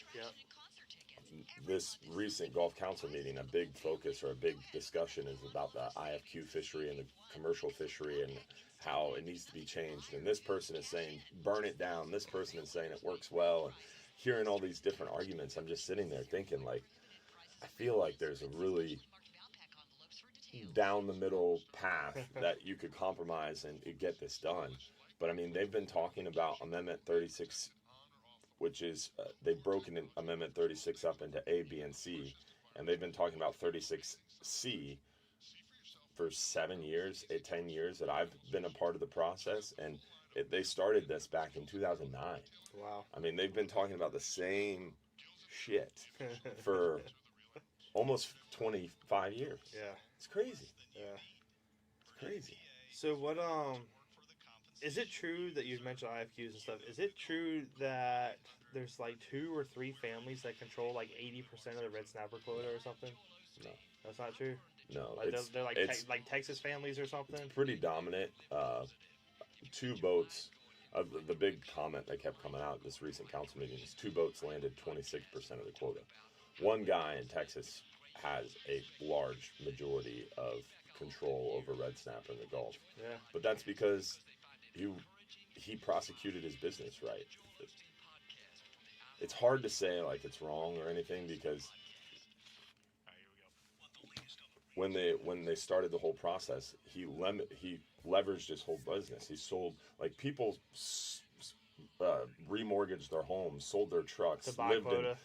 this recent Gulf Council meeting, a big focus or a big discussion is about the IFQ fishery and the commercial fishery and how it needs to be changed. And this person is saying, burn it down. This person is saying it works well. And hearing all these different arguments, I'm just sitting there thinking, like, I feel like there's a really down the middle path that you could compromise and get this done. But I mean, they've been talking about Amendment 36, which is they've broken Amendment 36 up into A, B, and C, and they've been talking about 36C for 10 years that I've been a part of the process, and they started this back in 2009. Wow. I mean, they've been talking about the same shit for almost 25 years. Yeah. It's crazy. Yeah. It's crazy. So what, is it true that you mentioned IFQs and stuff? Is it true that there's like 2 or 3 families that control like 80% of the red snapper quota or something? No. That's not true? No. Like they're like like Texas families or something? It's pretty dominant. 2 boats. The big comment that kept coming out at this recent council meeting is 2 boats landed 26% of the quota. One guy in Texas has a large majority of control over red snapper in the Gulf. Yeah. But that's because he prosecuted his business right. It's hard to say like it's wrong or anything because when they started the whole process, he leveraged his whole business. He sold, like, people remortgaged their homes, sold their trucks, to buy quota.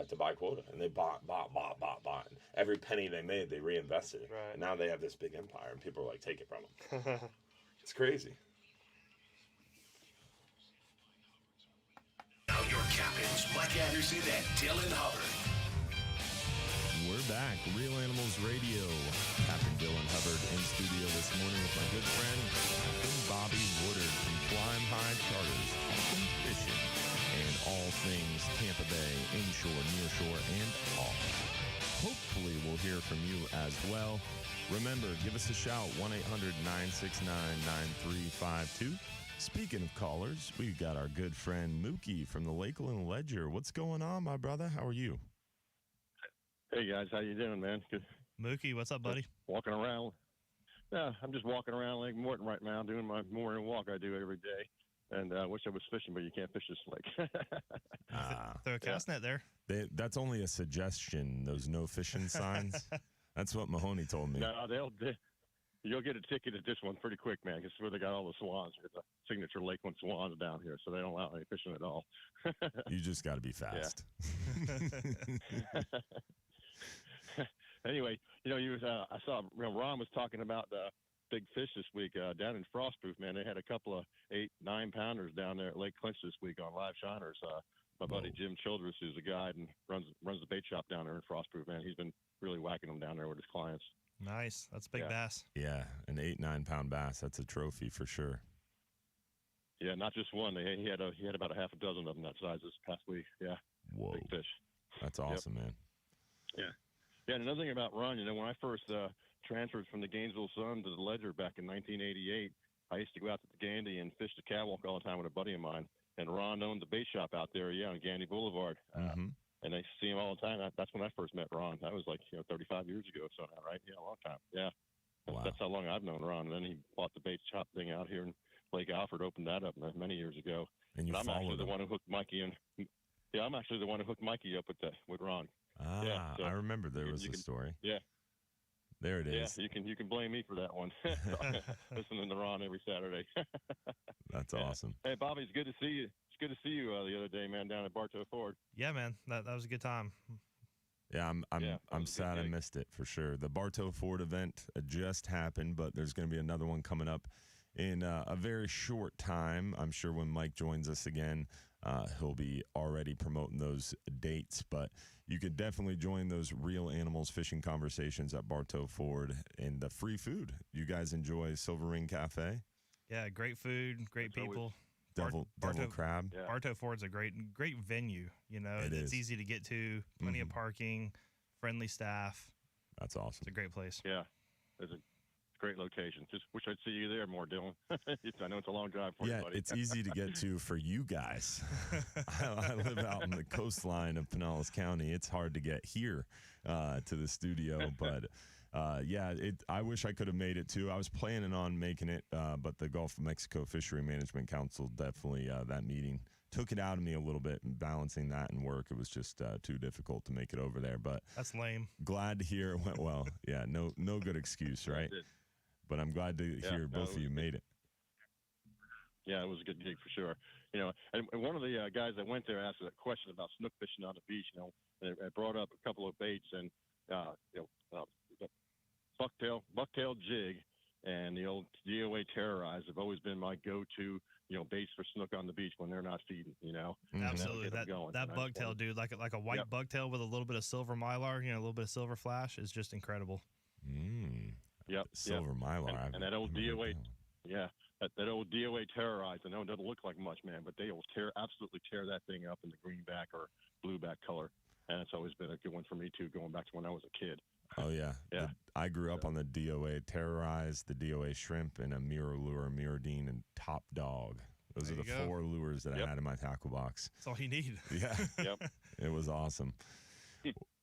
To buy quota, and they bought. And every penny they made, they reinvested it. Right. And now they have this big empire, and people are like, take it from them. It's crazy. Now your captains, Mike Anderson and Dylan Hubbard. We're back. Real Animals Radio. Captain Dylan Hubbard in studio this morning with my good friend, Captain Bobby Woodard from Climb High Charters, talking fishing, and all things Tampa Bay, inshore, nearshore, and off. Hopefully hopefully we'll hear from you as well. Remember, give us a shout, 1-800-969-9352. Speaking of callers, we got our good friend Mookie from the Lakeland Ledger. What's going on, my brother? How are you? Hey, guys. How you doing, man? Good. Mookie, what's up, buddy? Walking around. Yeah, I'm just walking around Lake Morton right now, doing my morning walk I do every day. And I wish I was fishing, but you can't fish this lake. Throw a cast net there. That's only a suggestion, those no fishing signs. That's what Mahoney told me. No, you'll get a ticket at this one pretty quick, man, because where they got all the swans. It's a signature Lakeland swans down here, so they don't allow any fishing at all. You just got to be fast. Anyway, I saw Ron was talking about big fish this week down in Frostproof, man. They had a couple of 8-9 pounders down there at Lake Clinch this week on live shiners. My buddy Jim Childress, who's a guide and runs the bait shop down there in Frostproof, man. He's been really whacking them down there with his clients. Nice. That's a big bass. Yeah, an 8-9 pound bass. That's a trophy for sure. Yeah, not just one. He had about a half a dozen of them that size this past week. Yeah. Whoa. Big fish. That's awesome, man. Yeah. Yeah, and another thing about Ron, when I first transferred from the Gainesville Sun to the Ledger back in 1988, I used to go out to the Gandy and fish the catwalk all the time with a buddy of mine. And Ron owned the bait shop out there, on Gandy Boulevard. And I see him all the time. That's when I first met Ron. That was 35 years ago or so now, right? Yeah, a long time. Yeah. Wow. That's how long I've known Ron. And then he bought the bait shop thing out here in Lake Alfred, opened that up many years ago. And I'm actually the one who hooked Mikey in. Yeah, I'm actually the one who hooked Mikey up with Ron. Yeah, so I remember there was a story. Yeah. There it is. Yeah, you can blame me for that one. Listening to Ron every Saturday. That's awesome. Hey, Bobby, it's good to see you. It's good to see you the other day, man, down at Bartow Ford. Yeah, man, that was a good time. Yeah, I'm sad I missed it for sure. The Bartow Ford event just happened, but there's going to be another one coming up in a very short time. I'm sure when Mike joins us again, he'll be already promoting those dates, but you could definitely join those Real Animals fishing conversations at Bartow Ford and the free food. You guys enjoy Silver Ring Cafe? Yeah, great food, great people. Devil crab. Yeah. Bartow Ford's a great venue. It's easy to get to, plenty of parking, friendly staff. That's awesome. It's a great place. Yeah, it's a great location. Just wish I'd see you there more, Dylan. I know it's a long drive for you, buddy. Yeah, it's easy to get to for you guys. I live out in the coastline of Pinellas County. It's hard to get here to the studio, but I wish I could have made it too. I was planning on making it, but the Gulf of Mexico Fishery Management Council definitely, that meeting took it out of me a little bit, and balancing that and work. It was just too difficult to make it over there, but that's lame. Glad to hear it went well. Yeah, no good excuse, right? But I'm glad to hear both of you made it. Yeah, it was a good gig for sure. And one of the guys that went there asked a question about snook fishing on the beach. And I brought up a couple of baits, and bucktail jig and the old DOA Terrorize have always been my go-to, baits for snook on the beach when they're not feeding. Absolutely, that bucktail, dude, like a white bucktail with a little bit of silver mylar, a little bit of silver flash, is just incredible. Silver mylar, and that old DOA, that old DOA Terrorize. I know it doesn't look like much, man, but they will absolutely tear that thing up in the greenback or blueback color, and it's always been a good one for me too, going back to when I was a kid. Oh yeah. I grew up on the DOA Terrorize, the DOA Shrimp, and a Mirror Lure, Mirrodine, and Top Dog. Those are the 4 lures that I had in my tackle box. That's all you need. Yeah. It was awesome.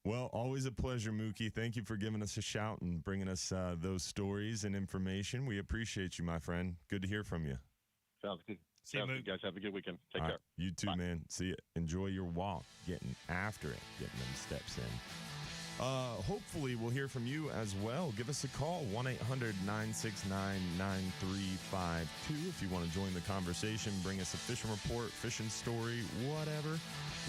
Well, always a pleasure, Mookie. Thank you for giving us a shout and bringing us those stories and information. We appreciate you, my friend. Good to hear from you. Sounds good. See you, guys. Have a good weekend. Take care. You too, Bye. man. See you. Enjoy your walk, getting after it, getting them steps in. Hopefully we'll hear from you as well. Give us a call, 1-800-969-9352 if you want to join the conversation. Bring us a fishing report, fishing story, whatever.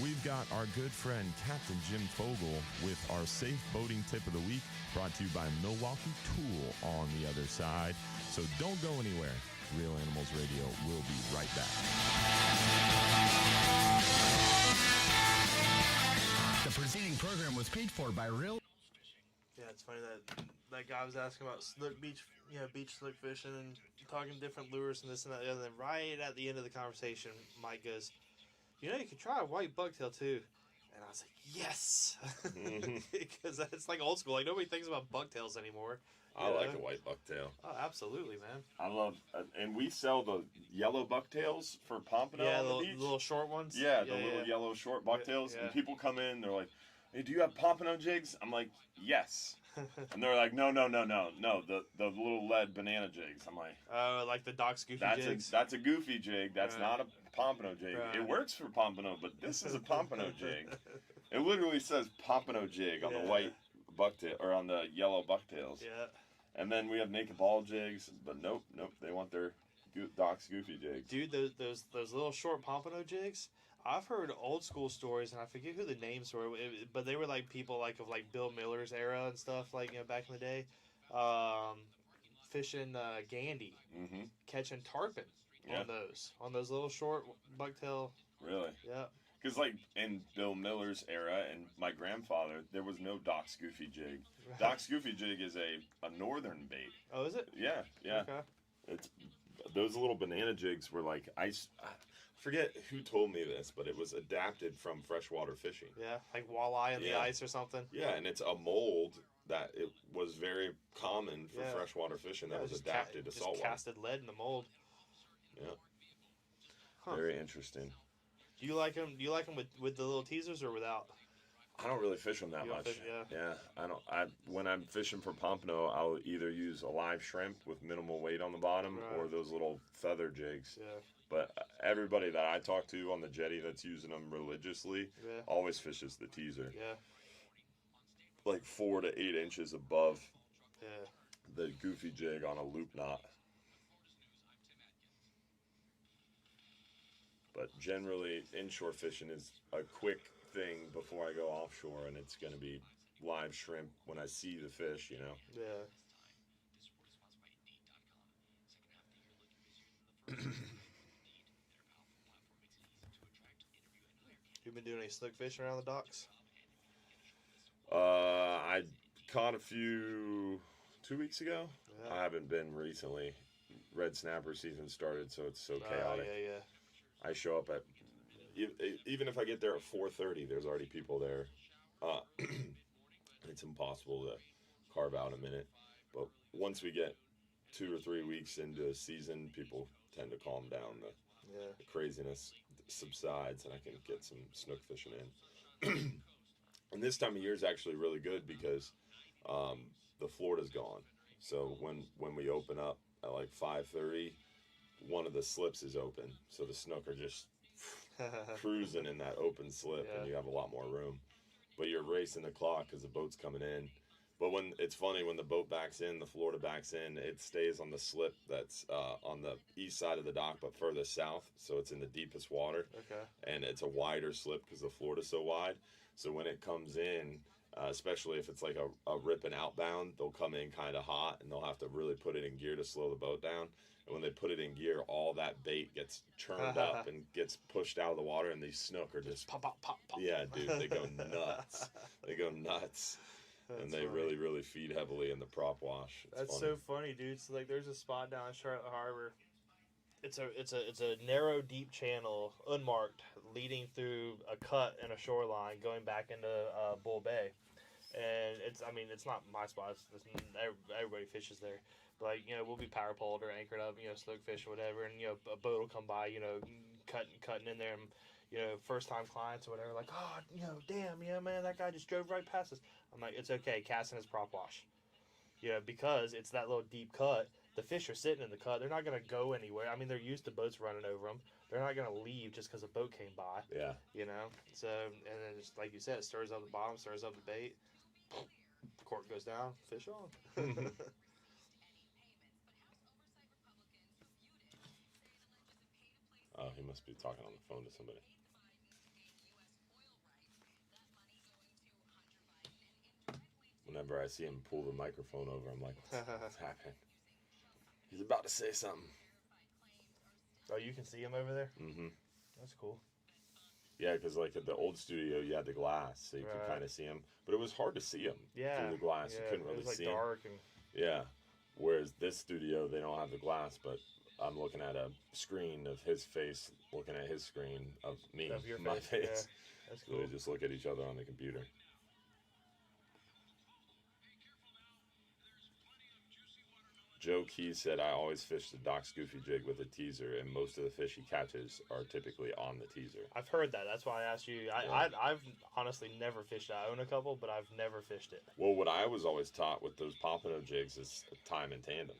We've got our good friend Captain Jim Fogle with our safe boating tip of the week, brought to you by Milwaukee Tool on the other side. So don't go anywhere. Real Animals Radio will be right back. The preceding program was paid for by Real. Yeah, it's funny that guy was asking about beach slick fishing and talking different lures and this and that. And then right at the end of the conversation, Mike goes, you could try a white bucktail too. And I was like, yes, because it's like old school. Like nobody thinks about bucktails anymore. I like a white bucktail. Oh, absolutely, man. I love, and we sell the yellow bucktails for pompano on the beach. The little short ones. Yeah, the little yellow short bucktails. Yeah. And people come in, they're like, "Hey, do you have pompano jigs?" I'm like, "Yes." And they're like, "No, the little lead banana jigs." I'm like, "Oh, like the Doc's Goofy jigs." That's a goofy jig. That's not a pompano jig. Right. It works for pompano, but this is a pompano jig. It literally says pompano jig on the white bucktail or on the yellow bucktails. Yeah. And then we have naked ball jigs, but nope, they want their Doc's Goofy jigs. Dude, those little short pompano jigs. I've heard old school stories, and I forget who the names were, but they were like people like of like Bill Miller's era and stuff, like back in the day, fishing gandy, catching tarpon on those little short bucktail. Really? Yeah. Because like in Bill Miller's era and my grandfather, there was no Doc's Goofy jig. Doc's Goofy jig is a northern bait. Oh, is it? Yeah. Okay. It's those little banana jigs were like ice. I forget who told me this, but it was adapted from freshwater fishing. Yeah, like walleye in the ice or something. Yeah, and it's a mold that it was very common for freshwater fishing that was adapted to saltwater. Casted lead in the mold. Yeah. Huh. Very interesting. Do you like them? Do you like them with the little teasers or without? I don't really fish them that much. I don't. When I'm fishing for pompano, I'll either use a live shrimp with minimal weight on the bottom or those little feather jigs. Yeah. But everybody that I talk to on the jetty that's using them religiously always fishes the teaser. Yeah. Like 4 to 8 inches above Yeah. the goofy jig on a loop knot. But generally, inshore fishing is a quick thing before I go offshore, and it's going to be live shrimp when I see the fish, you know? Yeah. You been doing any snook fishing around the docks? I caught a few 2 weeks ago. Yeah. I haven't been recently. Red snapper season started, so it's so chaotic. Yeah. I show up at, even if I get there at 4:30, there's already people there. It's impossible to carve out a minute. But once we get 2 or 3 weeks into a season, people tend to calm down. The craziness subsides, and I can get some snook fishing in. And this time of year is actually really good because the Florida's gone. So when we open up at like 5:30, one of the slips is open. So the snook are just cruising in that open slip, and you have a lot more room. But you're racing the clock because the boat's coming in. But when it's funny, when the boat backs in, the Florida backs in, it stays on the slip that's on the east side of the dock, but further south. So it's in the deepest water. Okay. And it's a wider slip because the Florida's so wide. So when it comes in, especially if it's like a ripping outbound, they'll come in kind of hot, and they'll have to really put it in gear to slow the boat down. And when they put it in gear, all that bait gets churned up and gets pushed out of the water, and these snook are just pop, pop, pop, pop. Yeah, dude, they go nuts. They go nuts. And they really, really feed heavily in the prop wash. That's so funny, dude. So like, there's a spot down in Charlotte Harbor. It's a narrow, deep channel, unmarked, leading through a cut in a shoreline, going back into Bull Bay. And it's not my spot. Everybody fishes there. But like, we'll be power poled or anchored up, snook fish or whatever, and a boat will come by, cutting in there, and first time clients or whatever, like, oh, damn, man, that guy just drove right past us. I'm like, it's okay, casting his prop wash, because it's that little deep cut. The fish are sitting in the cut. They're not going to go anywhere. I mean, they're used to boats running over them. They're not going to leave just because a boat came by. Yeah. So, and then just like you said, it stirs up the bottom, stirs up the bait. Cork goes down, fish on. Oh, he must be talking on the phone to somebody. Whenever I see him pull the microphone over, I'm like, what's happening? He's about to say something. Oh, you can see him over there? Mm-hmm. That's cool. Yeah, because like at the old studio, you had the glass, so you could kind of see him. But it was hard to see him through the glass. You couldn't really see him. Dark and... Yeah. Whereas this studio, they don't have the glass, but I'm looking at a screen of his face, looking at his screen of me, Of your my face. Yeah, that's So cool. they just look at each other on the computer. Joe Key said, I always fish the Doc's Goofy jig with a teaser, and most of the fish he catches are typically on the teaser. I've heard that. That's why I asked you. I've honestly never fished it. I own a couple, but I've never fished it. Well, what I was always taught with those pompano jigs is time in tandem,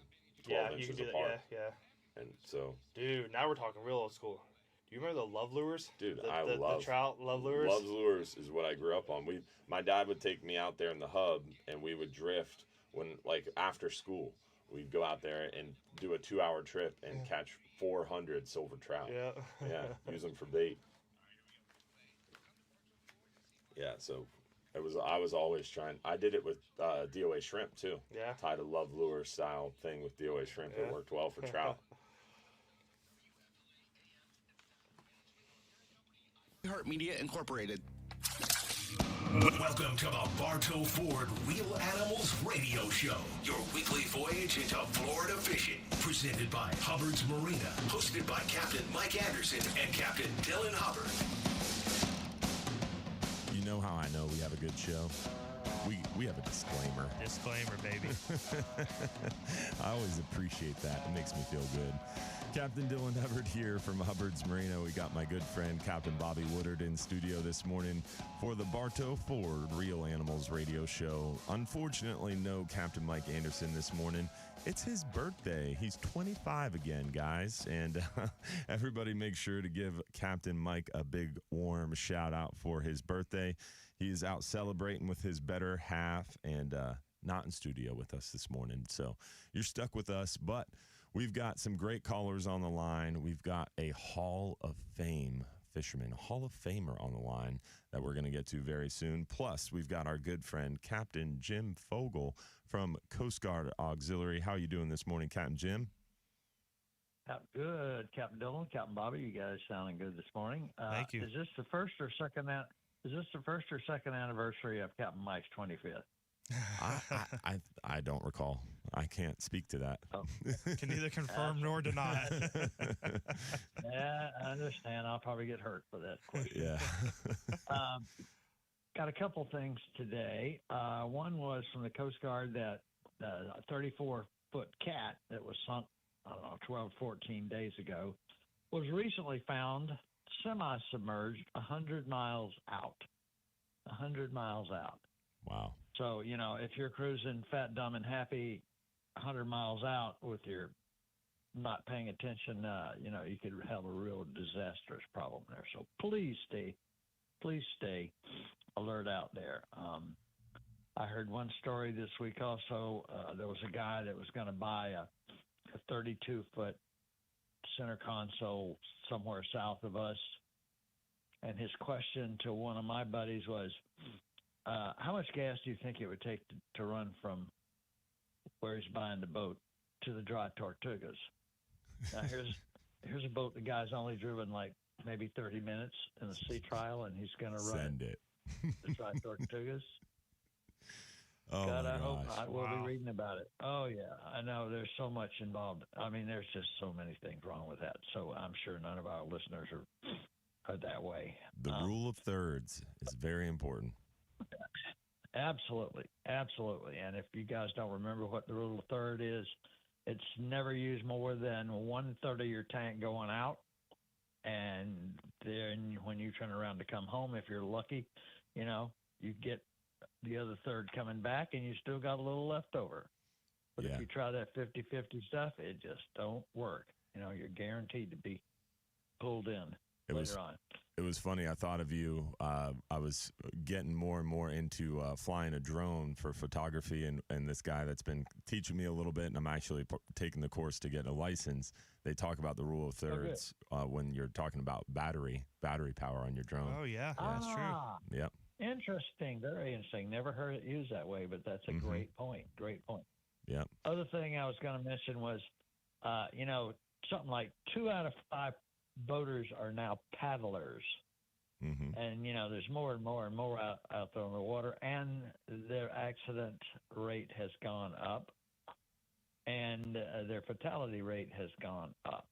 12 You inches can do apart. that. Yeah. And so, Dude, now we're talking real old school. Do you remember the love lures? dude, I I love the trout love lures. Love lures is what I grew up on. My dad would take me out there in the hub, and we would drift after school. We'd go out there and do a 2-hour trip and catch 400 silver trout. Yeah. Yeah, use them for bait. Yeah, so I was always trying. I did it with DOA shrimp too. Yeah. Tied a love lure style thing with DOA shrimp. Yeah. It worked well for trout. Heart Media Incorporated. Welcome to the Bartow Ford Real Animals Radio Show, your weekly voyage into Florida fishing. Presented by Hubbard's Marina, hosted by Captain Mike Anderson and Captain Dylan Hubbard. You know how I know we have a good show? We have a disclaimer. Disclaimer, baby. I always appreciate that. It makes me feel good. Captain Dylan Hubbard here from Hubbard's Marina. We got my good friend Captain Bobby Woodard in studio this morning for the Bartow Ford Real Animals Radio Show. Unfortunately, no Captain Mike Anderson this morning. It's his birthday. He's 25 again, guys. And everybody make sure to give Captain Mike a big, warm shout out for his birthday. He's out celebrating with his better half and not in studio with us this morning. So you're stuck with us, but we've got some great callers on the line. We've got a Hall of Fame fisherman, a Hall of Famer on the line that we're going to get to very soon. Plus, we've got our good friend, Captain Jim Fogel from Coast Guard Auxiliary. How are you doing this morning, Captain Jim? Good, Captain Dylan, Captain Bobby. You guys sounding good this morning. Thank you. Is this the first or second anniversary of Captain Mike's 25th? I don't recall. I can't speak to that. Oh. Can neither confirm nor deny. Yeah, I understand. I'll probably get hurt for that question. Yeah. Got a couple things today. One was from the Coast Guard that a 34-foot cat that was sunk, 12, 14 days ago, was recently found semi-submerged 100 miles out. 100 miles out. Wow. So, if you're cruising fat, dumb, and happy 100 miles out with your not paying attention, you could have a real disastrous problem there. So please stay alert out there. I heard one story this week also. There was a guy that was going to buy a 32-foot center console somewhere south of us. And his question to one of my buddies was, how much gas do you think it would take to run from where he's buying the boat to the dry Tortugas? Now, here's a boat the guy's only driven like maybe 30 minutes in a sea trial, and he's going to run Send it. the dry Tortugas. Oh, God, my I hope gosh. I will be reading about it. Oh, yeah. I know there's so much involved. I mean, there's just so many things wrong with that. So I'm sure none of our listeners are that way. The rule of thirds is very important. Absolutely. And if you guys don't remember what the rule of third is, it's never use more than 1/3 of your tank going out. And then when you turn around to come home, if you're lucky, you get the other third coming back and you still got a little left over. But if you try that 50-50 stuff, it just don't work. You're guaranteed to be pulled in later on. It was funny. I thought of you. I was getting more and more into flying a drone for photography, and this guy that's been teaching me a little bit, and I'm actually taking the course to get a license. They talk about the rule of thirds when you're talking about battery power on your drone. Oh, yeah. That's true. Yep. Interesting. Very interesting. Never heard it used that way, but that's a great point. Great point. Yep. Other thing I was going to mention was, something like 2 out of 5 boaters are now paddlers. Mm-hmm. And, there's more and more and more out there on the water, and their accident rate has gone up. and their fatality rate has gone up.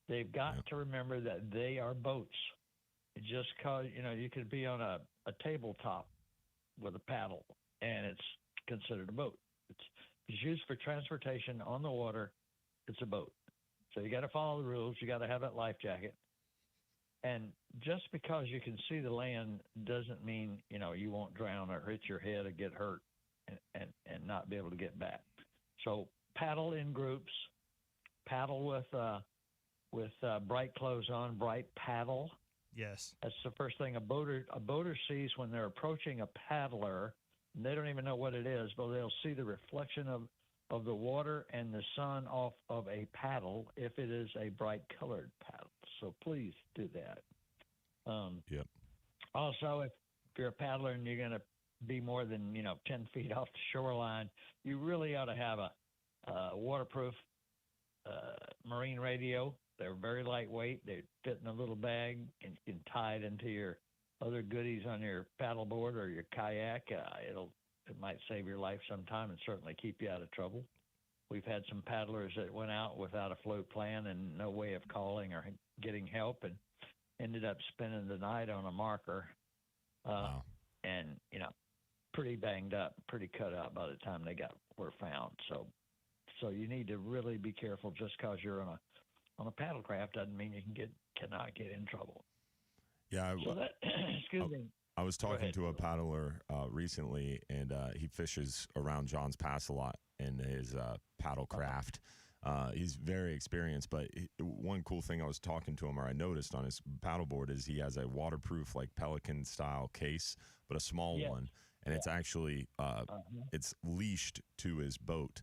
They've got to remember that they are boats. Just cause, you could be on a tabletop with a paddle, and it's considered a boat. It's used for transportation on the water. It's a boat. So you got to follow the rules. You got to have that life jacket. And just because you can see the land doesn't mean, you won't drown or hit your head or get hurt and not be able to get back. So paddle in groups, paddle with bright clothes on, bright paddle. Yes. That's the first thing a boater sees when they're approaching a paddler. And they don't even know what it is, but they'll see the reflection of the water and the sun off of a paddle if it is a bright colored paddle. So please do that. Yep. Also, if you're a paddler and you're going to be more than 10 feet off the shoreline, you really ought to have a waterproof marine radio. They're very lightweight. They fit in a little bag, and you can tie it into your other goodies on your paddleboard or your kayak. It might save your life sometime and certainly keep you out of trouble. We've had some paddlers that went out without a float plan and no way of calling or getting help, and ended up spending the night on a marker. Wow. And pretty banged up, pretty cut out by the time they were found. So you need to really be careful. Just because you're on a paddlecraft doesn't mean you cannot get in trouble. Yeah. Excuse me. I was talking to a paddler recently, and he fishes around Johns Pass a lot in his paddle craft. He's very experienced, but one cool thing I was talking to him, or I noticed on his paddleboard, is he has a waterproof, like Pelican style case, but a small one, and it's actually it's leashed to his boat.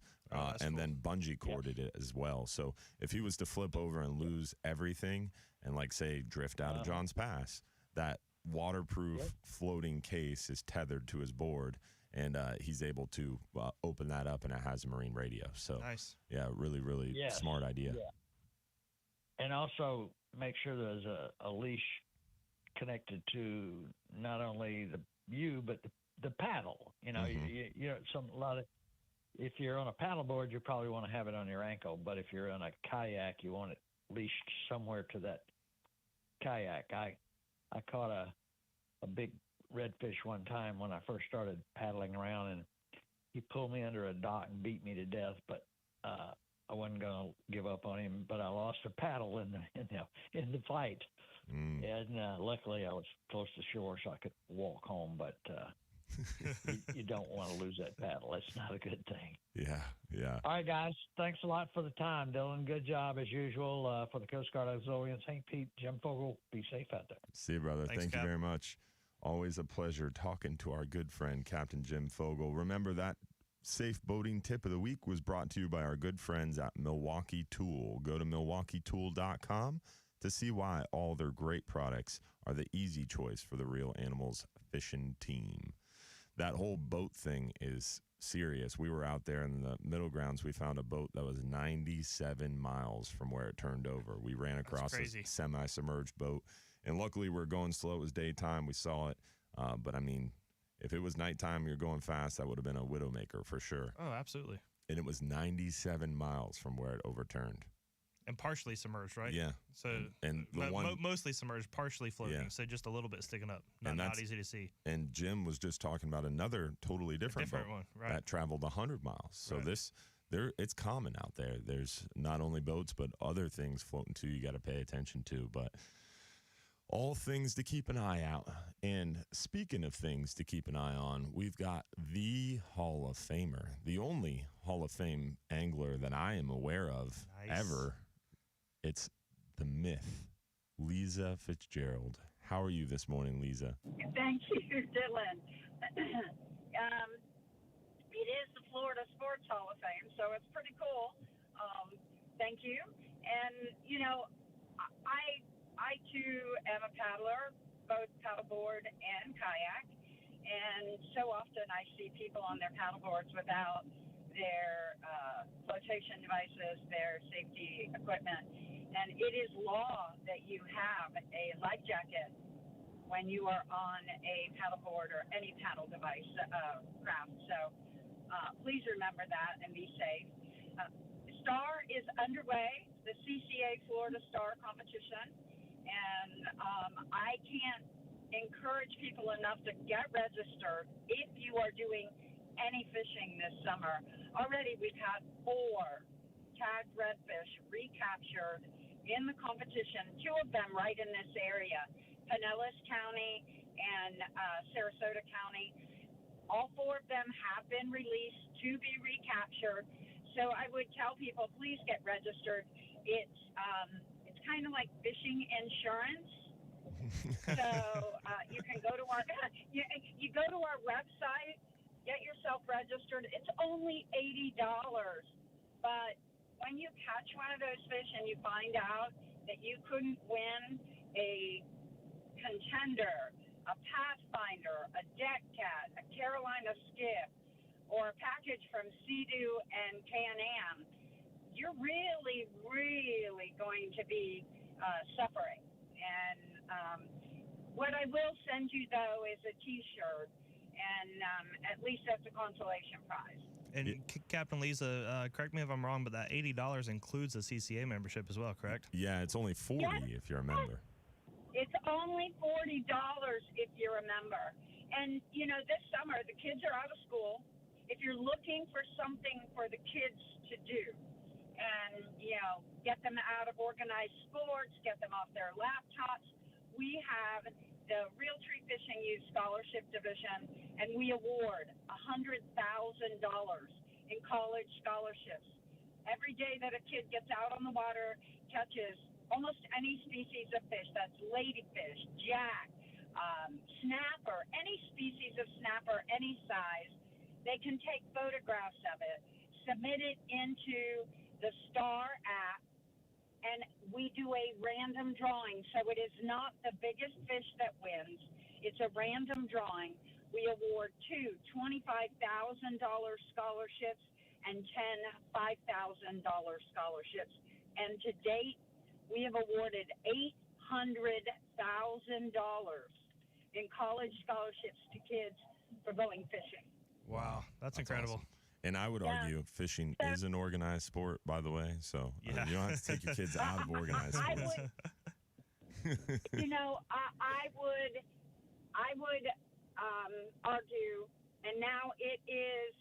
And then bungee corded it as well. So if he was to flip over and lose everything and, like, say, drift out of Johns Pass, that waterproof floating case is tethered to his board, and he's able to open that up, and it has a marine radio. So, nice. Yeah, really, really smart idea. Yeah. And also make sure there's a leash connected to not only you, but the paddle. If you're on a paddleboard, you probably want to have it on your ankle, but if you're on a kayak, you want it leashed somewhere to that kayak. I caught a big redfish one time when I first started paddling around, and he pulled me under a dock and beat me to death, but I wasn't going to give up on him, but I lost a paddle in the fight. And luckily I was close to shore, so I could walk home, but you don't want to lose that paddle. That's not a good thing. Yeah. All right, guys. Thanks a lot for the time, Dylan. Good job, as usual, for the Coast Guard Auxiliary in St. Pete. Jim Fogel, be safe out there. See you, brother. Thanks, Thank you very much. Always a pleasure talking to our good friend, Captain Jim Fogel. Remember, that safe boating tip of the week was brought to you by our good friends at Milwaukee Tool. Go to MilwaukeeTool.com to see why all their great products are the easy choice for the Real Animals fishing team. That whole boat thing is serious. We were out there in the middle grounds. We found a boat that was 97 miles from where it turned over. We ran across a semi-submerged boat, and luckily we're going slow. It was daytime. We saw it. But, I mean, if it was nighttime and you're going fast, that would have been a Widowmaker for sure. Oh, absolutely. And it was 97 miles from where it overturned. And partially submerged, right? Yeah. So and the mostly submerged, partially floating. Yeah. So just a little bit sticking up. Not easy to see. And Jim was just talking about another totally different boat one, right? That traveled 100 miles. So right. it's common out there. There's not only boats, but other things floating too you got to pay attention to. But all things to keep an eye out. And speaking of things to keep an eye on, we've got the Hall of Famer, the only Hall of Fame angler that I am aware of ever. It's the myth, Lisa Fitzgerald. How are you this morning, Lisa? Thank you, Dylan. It is the Florida Sports Hall of Fame, so it's pretty cool. Thank you. And, I too am a paddler, both paddleboard and kayak. And so often I see people on their paddleboards without their flotation devices, their safety equipment. And it is law that you have a life jacket when you are on a paddleboard or any paddle device craft. So please remember that and be safe. Star is underway, the 6a-8a Florida Star competition, and I can't encourage people enough to get registered if you are doing any fishing this summer. Already we've had 4 tagged redfish recaptured in the competition, 2 of them right in this area, Pinellas County and Sarasota County. All 4 of them have been released to be recaptured. So I would tell people, please get registered. It's kind of like fishing insurance. So you can go to our you go to our website, get yourself registered. It's only $80, but when you catch one of those fish and you find out that you couldn't win a contender, a pathfinder, a deck cat, a Carolina skiff, or a package from Sea-Doo and Can-Am, you're really, really going to be suffering. And what I will send you, though, is a T-shirt, and at least that's a consolation prize. And Captain Lisa, correct me if I'm wrong, but that $80 includes a CCA membership as well, correct? Yeah, it's only $40 if you're a member. It's only $40 if you're a member. And, you know, this summer, the kids are out of school. If you're looking for something for the kids to do and, you know, get them out of organized sports, get them off their laptops, we have the Realtree Fishing Youth Scholarship Division, and we award $100,000 in college scholarships. Every day that a kid gets out on the water, catches almost any species of fish, that's ladyfish, jack, snapper, any species of snapper, any size, they can take photographs of it, submit it into the Star app, and we do a random drawing. So it is not the biggest fish that wins. It's a random drawing. We award 2 $25,000 scholarships and 10 $5,000 scholarships. And to date, we have awarded $800,000 in college scholarships to kids for going fishing. Wow, that's incredible. Awesome. And I would argue fishing is an organized sport, by the way. So you don't have to take your kids out of organized sports. You know, I would argue, and now it is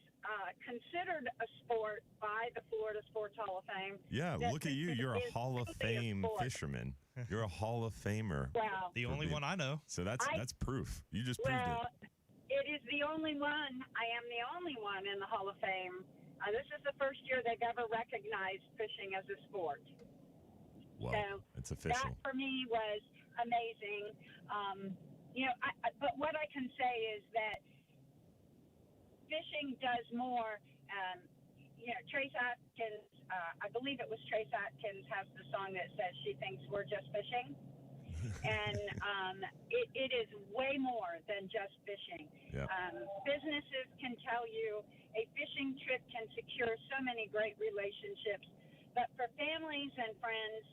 considered a sport by the Florida Sports Hall of Fame. Yeah, look at you. You're a Hall of Fame fisherman. You're a Hall of Famer. Well, the only one I know. So that's proof. You just proved it. It is the only one. I am the only one in the Hall of Fame. This is the first year they've ever recognized fishing as a sport. Well, so it's official. That for me was amazing. You know, but what I can say is that fishing does more. You know, Trace Atkins, I believe it was Trace Atkins, has the song that says she thinks we're just fishing. And it is way more than just fishing. Yep. Businesses can tell you a fishing trip can secure so many great relationships, but for families and friends,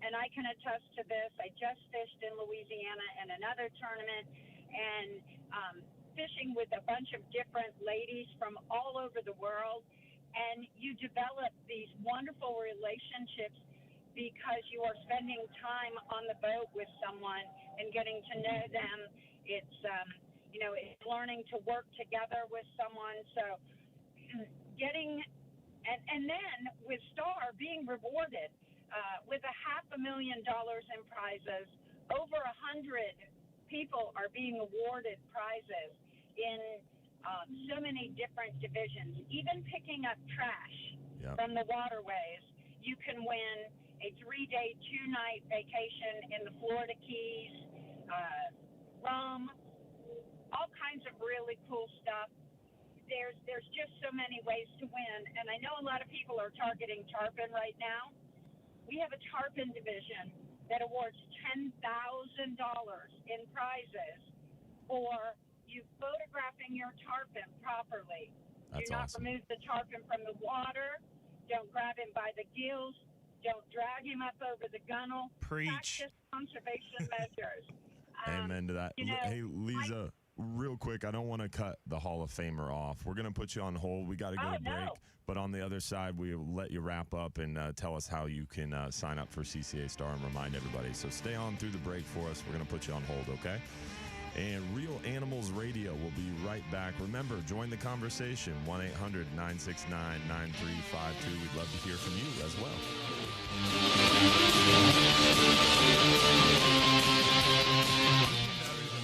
and I can attest to this, I just fished in Louisiana in another tournament, and fishing with a bunch of different ladies from all over the world, and you develop these wonderful relationships because you are spending time on the boat with someone and getting to know them. It's, you know, it's learning to work together with someone. So getting, and then with Star being rewarded with $500,000 in prizes, over 100 people are being awarded prizes in so many different divisions. Even picking up trash from the waterways, you can win a 3-day, 2-night vacation in the Florida Keys, rum, all kinds of really cool stuff. There's just so many ways to win, and I know a lot of people are targeting tarpon right now. We have a tarpon division that awards $10,000 in prizes for you photographing your tarpon properly. That's Do not awesome. remove the tarpon from the water. Don't grab him by the gills. Don't drag him up over the gunnel. Preach. Practice conservation measures. Amen to that. You know, Hey, Lisa, real quick, I don't want to cut the Hall of Famer off. We're going to put you on hold. We got to go to break. But on the other side, we'll let you wrap up and tell us how you can sign up for CCA Star and remind everybody. So stay on through the break for us. We're going to put you on hold, okay? And Real Animals Radio will be right back. Remember, join the conversation, 1-800-969-9352. We'd love to hear from you as well.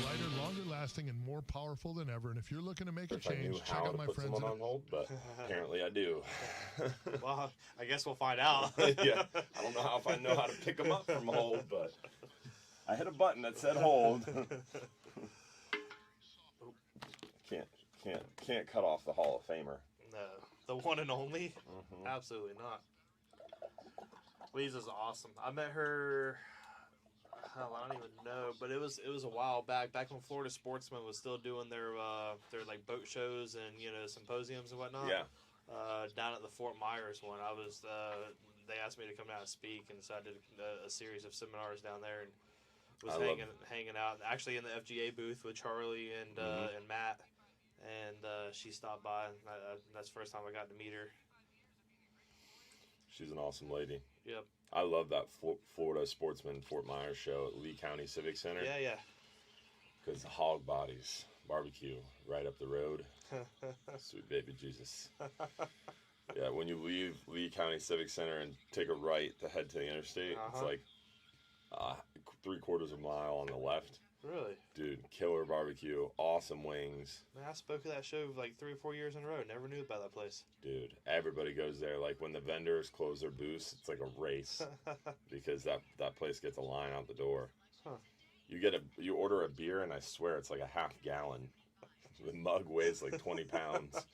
Lighter, longer lasting, and more powerful than ever. And if you're looking to make a change, check out my friends. On hold, but apparently I do. Well, I guess we'll find out. Yeah, I don't know if I know how to pick them up from hold, but I hit a button that said hold. Can't cut off the Hall of Famer. No, the one and only. Mm-hmm. Absolutely not. Lisa's awesome. I met her. Hell, I don't even know, but it was a while back when Florida Sportsman was still doing their like boat shows and symposiums and whatnot. Yeah. Down at the Fort Myers one, I was. They asked me to come down and speak, and so I did a series of seminars down there and was hanging out actually in the FGA booth with Charlie and Matt. And she stopped by, and that's the first time I got to meet her. She's an awesome lady. Yep. I love that Florida Sportsman Fort Myers show at Lee County Civic Center. Yeah. Because the Hog Bodies barbecue right up the road. Sweet baby Jesus. Yeah, when you leave Lee County Civic Center and take a right to head to the interstate, it's like 3/4 of a mile on the left. Really? Dude, killer barbecue, awesome wings. Man, I spoke at that show like 3 or 4 years in a row. Never knew about that place. Dude, everybody goes there. Like when the vendors close their booths, it's like a race because that place gets a line out the door. Huh. You order a beer, and I swear it's like a half gallon. The mug weighs like 20 pounds.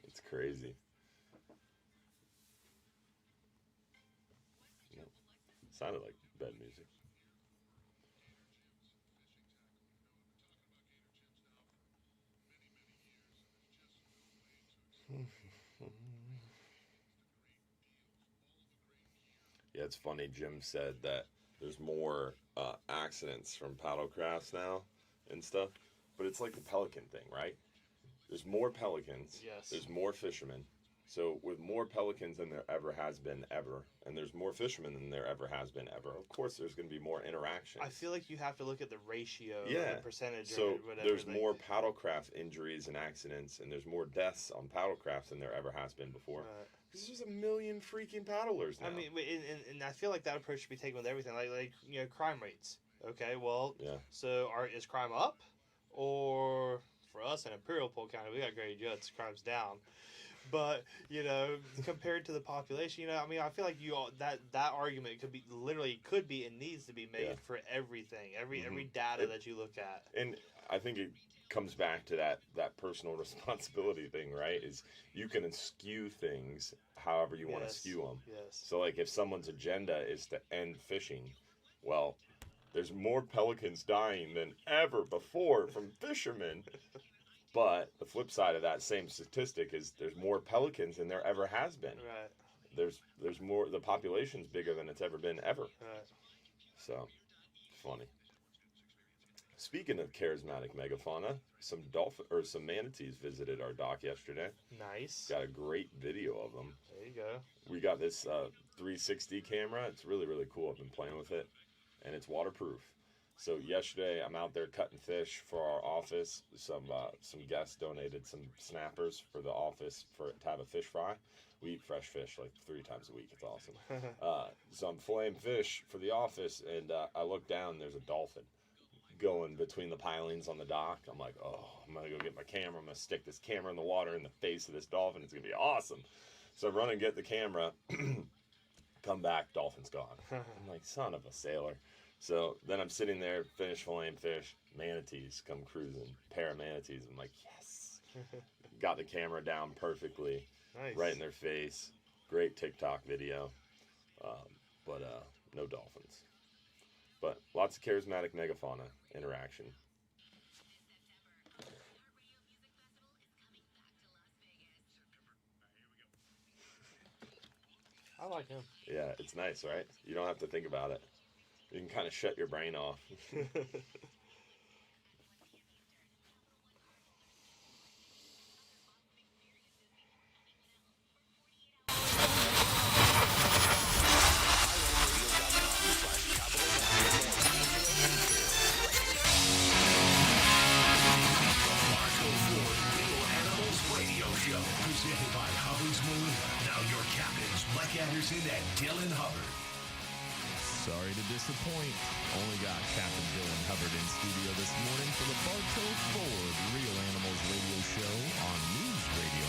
It's crazy. Sounded like bed music. Yeah, it's funny. Jim said that there's more accidents from paddle crafts now and stuff, but it's like the pelican thing, right? There's more pelicans. Yes. There's more fishermen. So with more pelicans than there ever has been ever, and there's more fishermen than there ever has been ever, of course there's going to be more interaction. I feel like you have to look at the ratio, the percentage, so or whatever. There's more paddlecraft injuries and accidents, and there's more deaths on paddlecrafts than there ever has been before. Because there's a million freaking paddlers now. I mean, and I feel like that approach should be taken with everything, like crime rates. Okay, well, so is crime up, or for us in Imperial Polk County, we got Grady Judd's, crime's down. But compared to the population, I mean, I feel like that argument could be and needs to be made for everything, every data that you look at. And I think it comes back to that personal responsibility thing, right? Is you can skew things however you want to skew them. Yes. So, like, if someone's agenda is to end fishing, well, there's more pelicans dying than ever before from fishermen. But the flip side of that same statistic is there's more pelicans than there ever has been. Right. There's more. The population's bigger than it's ever been ever. Right. So, funny. Speaking of charismatic megafauna, some manatees visited our dock yesterday. Nice. Got a great video of them. There you go. We got this 360 camera. It's really, really cool. I've been playing with it, and it's waterproof. So yesterday, I'm out there cutting fish for our office. Some guests donated some snappers for the office to have a fish fry. We eat fresh fish like 3 times a week. It's awesome. So I'm filleting fish for the office, and I look down. There's a dolphin going between the pilings on the dock. I'm like, oh, I'm going to go get my camera. I'm going to stick this camera in the water in the face of this dolphin. It's going to be awesome. So I run and get the camera. Come back, dolphin's gone. I'm like, son of a sailor. So then I'm sitting there, finish filleting fish, manatees come cruising, pair of manatees. I'm like, yes. Got the camera down perfectly, nice. Right in their face. Great TikTok video, but no dolphins. But lots of charismatic megafauna interaction. I like him. Yeah, it's nice, right? You don't have to think about it. You can kind of shut your brain off. Dylan Hubbard. Sorry to disappoint. Only got Captain Dylan Hubbard in studio this morning for the Bartow Ford Real Animals radio show on News Radio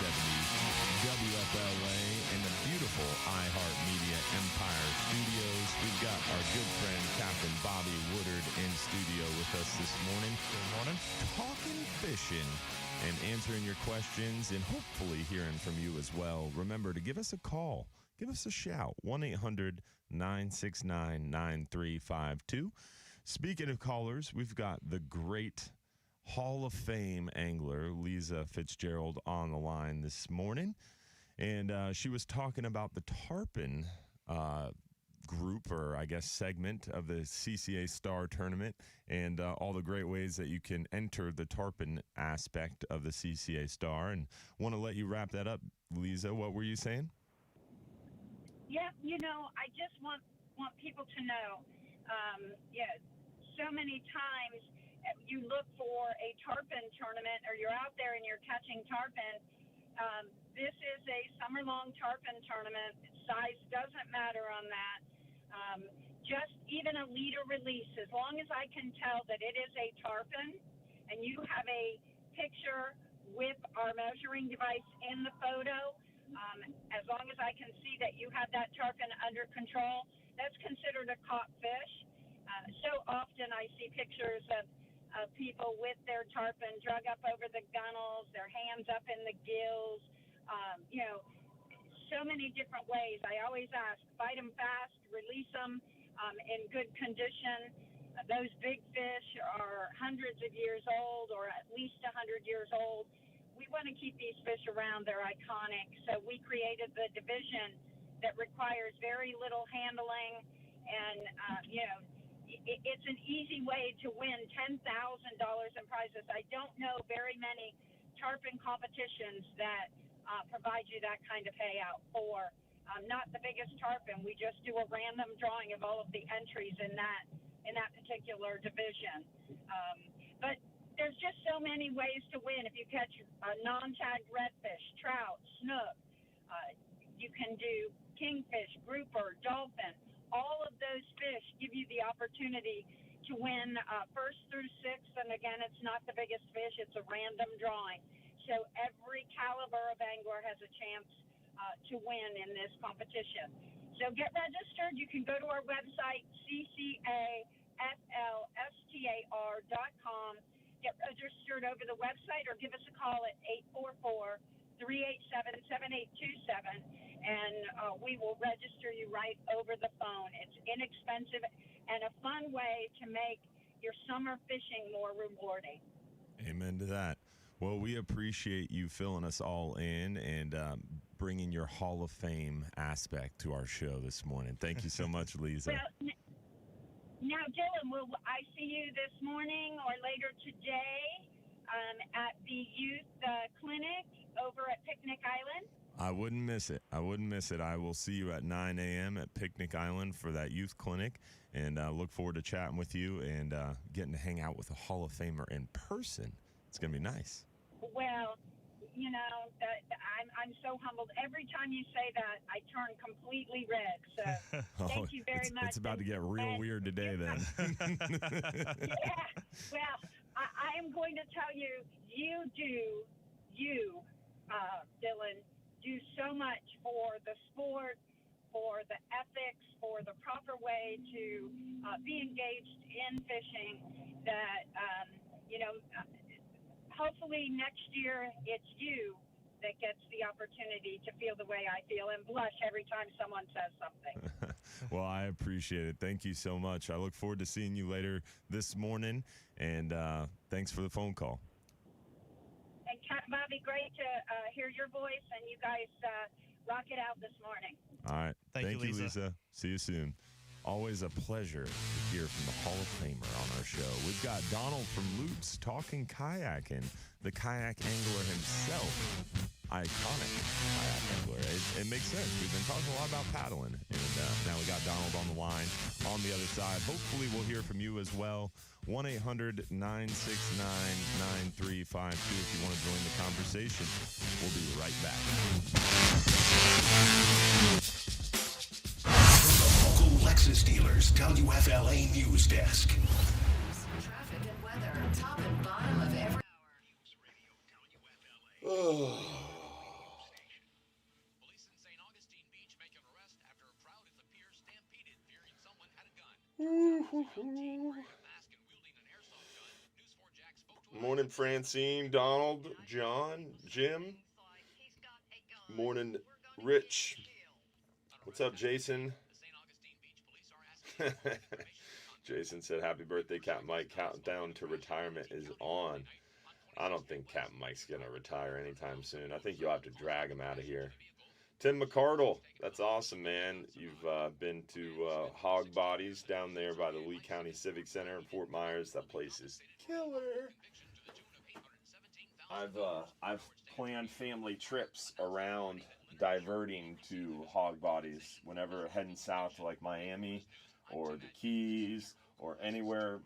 970 WFLA and the beautiful iHeartMedia Empire Studios. We've got our good friend Captain Bobby Woodard in studio with us this morning. Good morning. Talking fishing and answering your questions and hopefully hearing from you as well. Remember to give us a call. Give us a shout, 1-800-969-9352. Speaking of callers, we've got the great Hall of Fame angler, Lisa Fitzgerald, on the line this morning. And she was talking about the tarpon group, or I guess segment of the CCA Star Tournament, and all the great ways that you can enter the tarpon aspect of the CCA Star. And want to let you wrap that up, Lisa. What were you saying? Yeah, I just want people to know, so many times you look for a tarpon tournament or you're out there and you're catching tarpon. This is a summer-long tarpon tournament. Size doesn't matter on that. Just even a leader release, as long as I can tell that it is a tarpon and you have a picture with our measuring device in the photo, as long as I can see that you have that tarpon under control, that's considered a caught fish. So often I see pictures of people with their tarpon drug up over the gunnels, their hands up in the gills, so many different ways. I always ask, fight them fast, release them in good condition. Those big fish are hundreds of years old or at least 100 years old. We want to keep these fish around. They're iconic. So we created the division that requires very little handling. And, it's an easy way to win $10,000 in prizes. I don't know very many tarpon competitions that provide you that kind of payout for not the biggest tarpon. We just do a random drawing of all of the entries in that particular division. But there's just so many ways to win. If you catch a non-tagged redfish, trout, snook, you can do kingfish, grouper, dolphin. All of those fish give you the opportunity to win first through sixth. And again, it's not the biggest fish. It's a random drawing. So every caliber of angler has a chance to win in this competition. So get registered. You can go to our website, CCAFLSTAR.com. Get registered over the website or give us a call at 844-387-7827, and we will register you right over the phone. It's inexpensive and a fun way to make your summer fishing more rewarding. Amen to that. Well, we appreciate you filling us all in and bringing your Hall of Fame aspect to our show this morning. Thank you so much, Lisa. Well, now, Dylan, will I see you this morning or later today at the youth clinic over at Picnic Island? I wouldn't miss it. I will see you at 9 a.m. at Picnic Island for that youth clinic, and look forward to chatting with you and getting to hang out with a Hall of Famer in person. It's going to be nice. Well, I'm so humbled. Every time you say that, I turn completely red. So thank you very much. It's about to get real weird today then. Yeah. Well, I am going to tell you, Dylan, do so much for the sport, for the ethics, for the proper way to be engaged in fishing that, hopefully next year it's you that gets the opportunity to feel the way I feel and blush every time someone says something. Well, I appreciate it. Thank you so much. I look forward to seeing you later this morning, and thanks for the phone call. And Bobby, great to hear your voice, and you guys rock it out this morning. All right. Thank you, Lisa. See you soon. Always a pleasure to hear from the Hall of Famer on our show. We've got Donald from Loops talking kayaking, the kayak angler himself. Iconic kayak angler. It makes sense. We've been talking a lot about paddling, and now we got Donald on the line on the other side. Hopefully we'll hear from you as well. 1-800-969-9352 if you want to join the conversation. We'll be right back. Weather's WFLA News Desk. Traffic and weather, top and bottom of every Morning, Francine, Donald, John, Jim. Morning, Rich. What's up, Jason? Jason said, happy birthday, Capt Mike. Countdown to retirement is on. I don't think Capt Mike's going to retire anytime soon. I think you'll have to drag him out of here. Tim McCardle, that's awesome, man. You've been to Hog Bodies down there by the Lee County Civic Center in Fort Myers. That place is killer. I've planned family trips around diverting to Hog Bodies whenever heading south to like Miami or the Keys or anywhere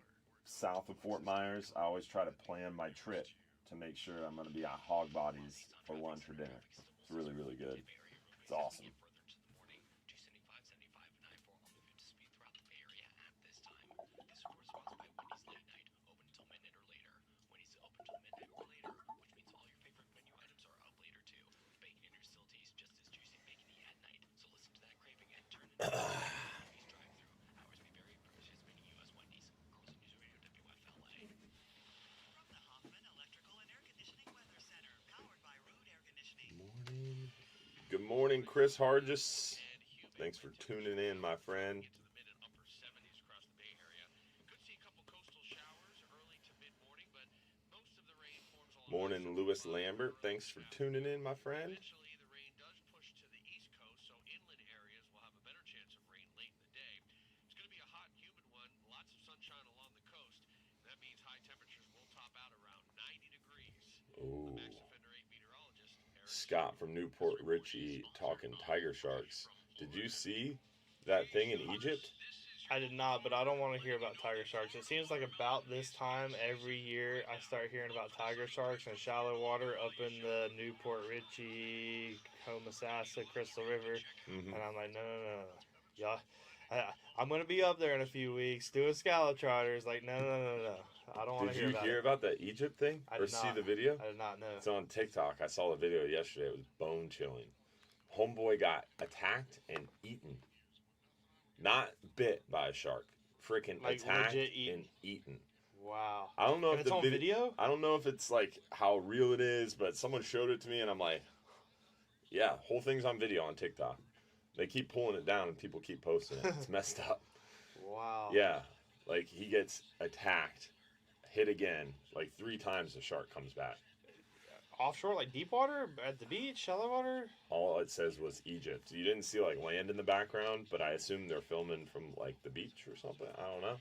south of Fort Myers. I always try to plan my trip to make sure I'm going to be at Hog Bodies for lunch or dinner. It's really, really good. It's awesome. Good morning, Chris Hargis. Thanks for tuning in, my friend. Morning, Lewis Lambert. Thanks for tuning in, my friend. Ooh. Scott from Newport Richie talking tiger sharks. Did you see that thing in Egypt? I did not, but I don't want to hear about tiger sharks. It seems like about this time every year I start hearing about tiger sharks in shallow water up in the Newport Richie, Homosassa, Crystal River. And I'm like, no. Y'all, I'm going to be up there in a few weeks doing scallop trotters. Like, no. I don't want to hear about it. Did you hear about the Egypt thing? Or see the video? I did not know. It's on TikTok. I saw the video yesterday. It was bone chilling. Homeboy got attacked and eaten. Not bit by a shark. Freaking like attacked and eaten. Wow. I don't know if it's on video? I don't know if it's like how real it is, but someone showed it to me and I'm like, yeah, whole thing's on video on TikTok. They keep pulling it down and people keep posting it. It's messed up. Wow. Yeah. Like he gets attacked, hit again, like 3 times the shark comes back. Offshore, like deep water, at the beach, shallow water? All it says was Egypt. You didn't see like land in the background, but I assume they're filming from like the beach or something. I don't know.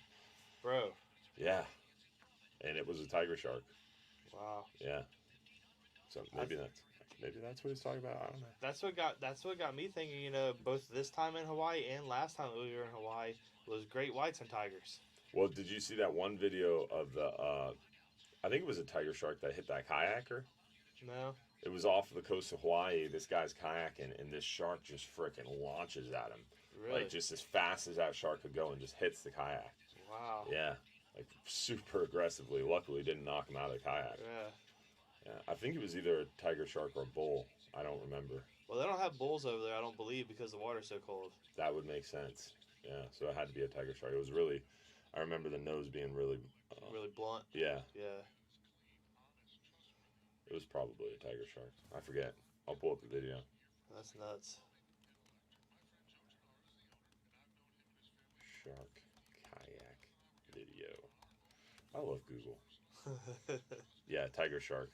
Bro. Yeah. And it was a tiger shark. Wow. Yeah. So maybe that's what he's talking about. I don't know. That's what got me thinking, you know, both this time in Hawaii and last time we were in Hawaii was great whites and tigers. Well, did you see that one video of the I think it was a tiger shark that hit that kayaker? No. It was off the coast of Hawaii. This guy's kayaking, and this shark just freaking launches at him. Really? Like, just as fast as that shark could go and just hits the kayak. Wow. Yeah. Like, super aggressively. Luckily, didn't knock him out of the kayak. Yeah. I think it was either a tiger shark or a bull. I don't remember. Well, they don't have bulls over there, I don't believe, because the water's so cold. That would make sense. Yeah, so it had to be a tiger shark. It was really, I remember the nose being really... really blunt? Yeah. Yeah. It was probably a tiger shark. I forget. I'll pull up the video. That's nuts. Shark kayak video. I love Google. Yeah, tiger shark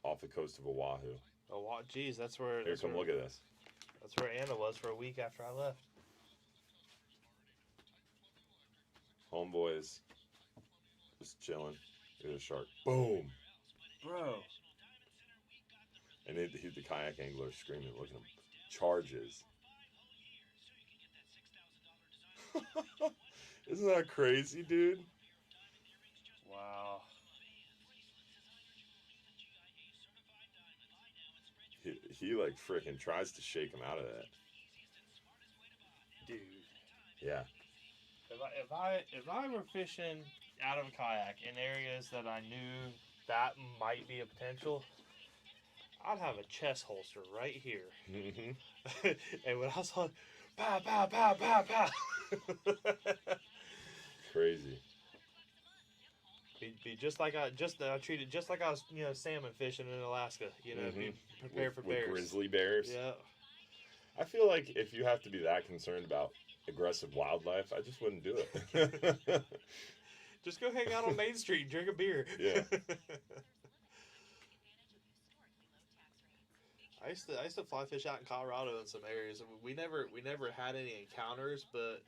off the coast of Oahu. Oh, geez, that's where... Here, come look at this. That's where Anna was for a week after I left. Homeboys just chilling. There's a shark. Boom. Bro. And the kayak angler screaming, look at him. Charges. Isn't that crazy, dude? Wow. He like freaking tries to shake him out of that. Dude. Yeah. If I were fishing out of a kayak in areas that I knew that might be a potential, I'd have a chest holster right here. Mm-hmm. And when I saw, pow, pow, pow, pow, pow. Crazy. Be just like I treat it just like I was, salmon fishing in Alaska. Be prepared for bears. With grizzly bears. Yeah. I feel like if you have to be that concerned about aggressive wildlife, I just wouldn't do it. Just go hang out on Main Street and drink a beer. Yeah. I used to fly fish out in Colorado in some areas. We never had any encounters, but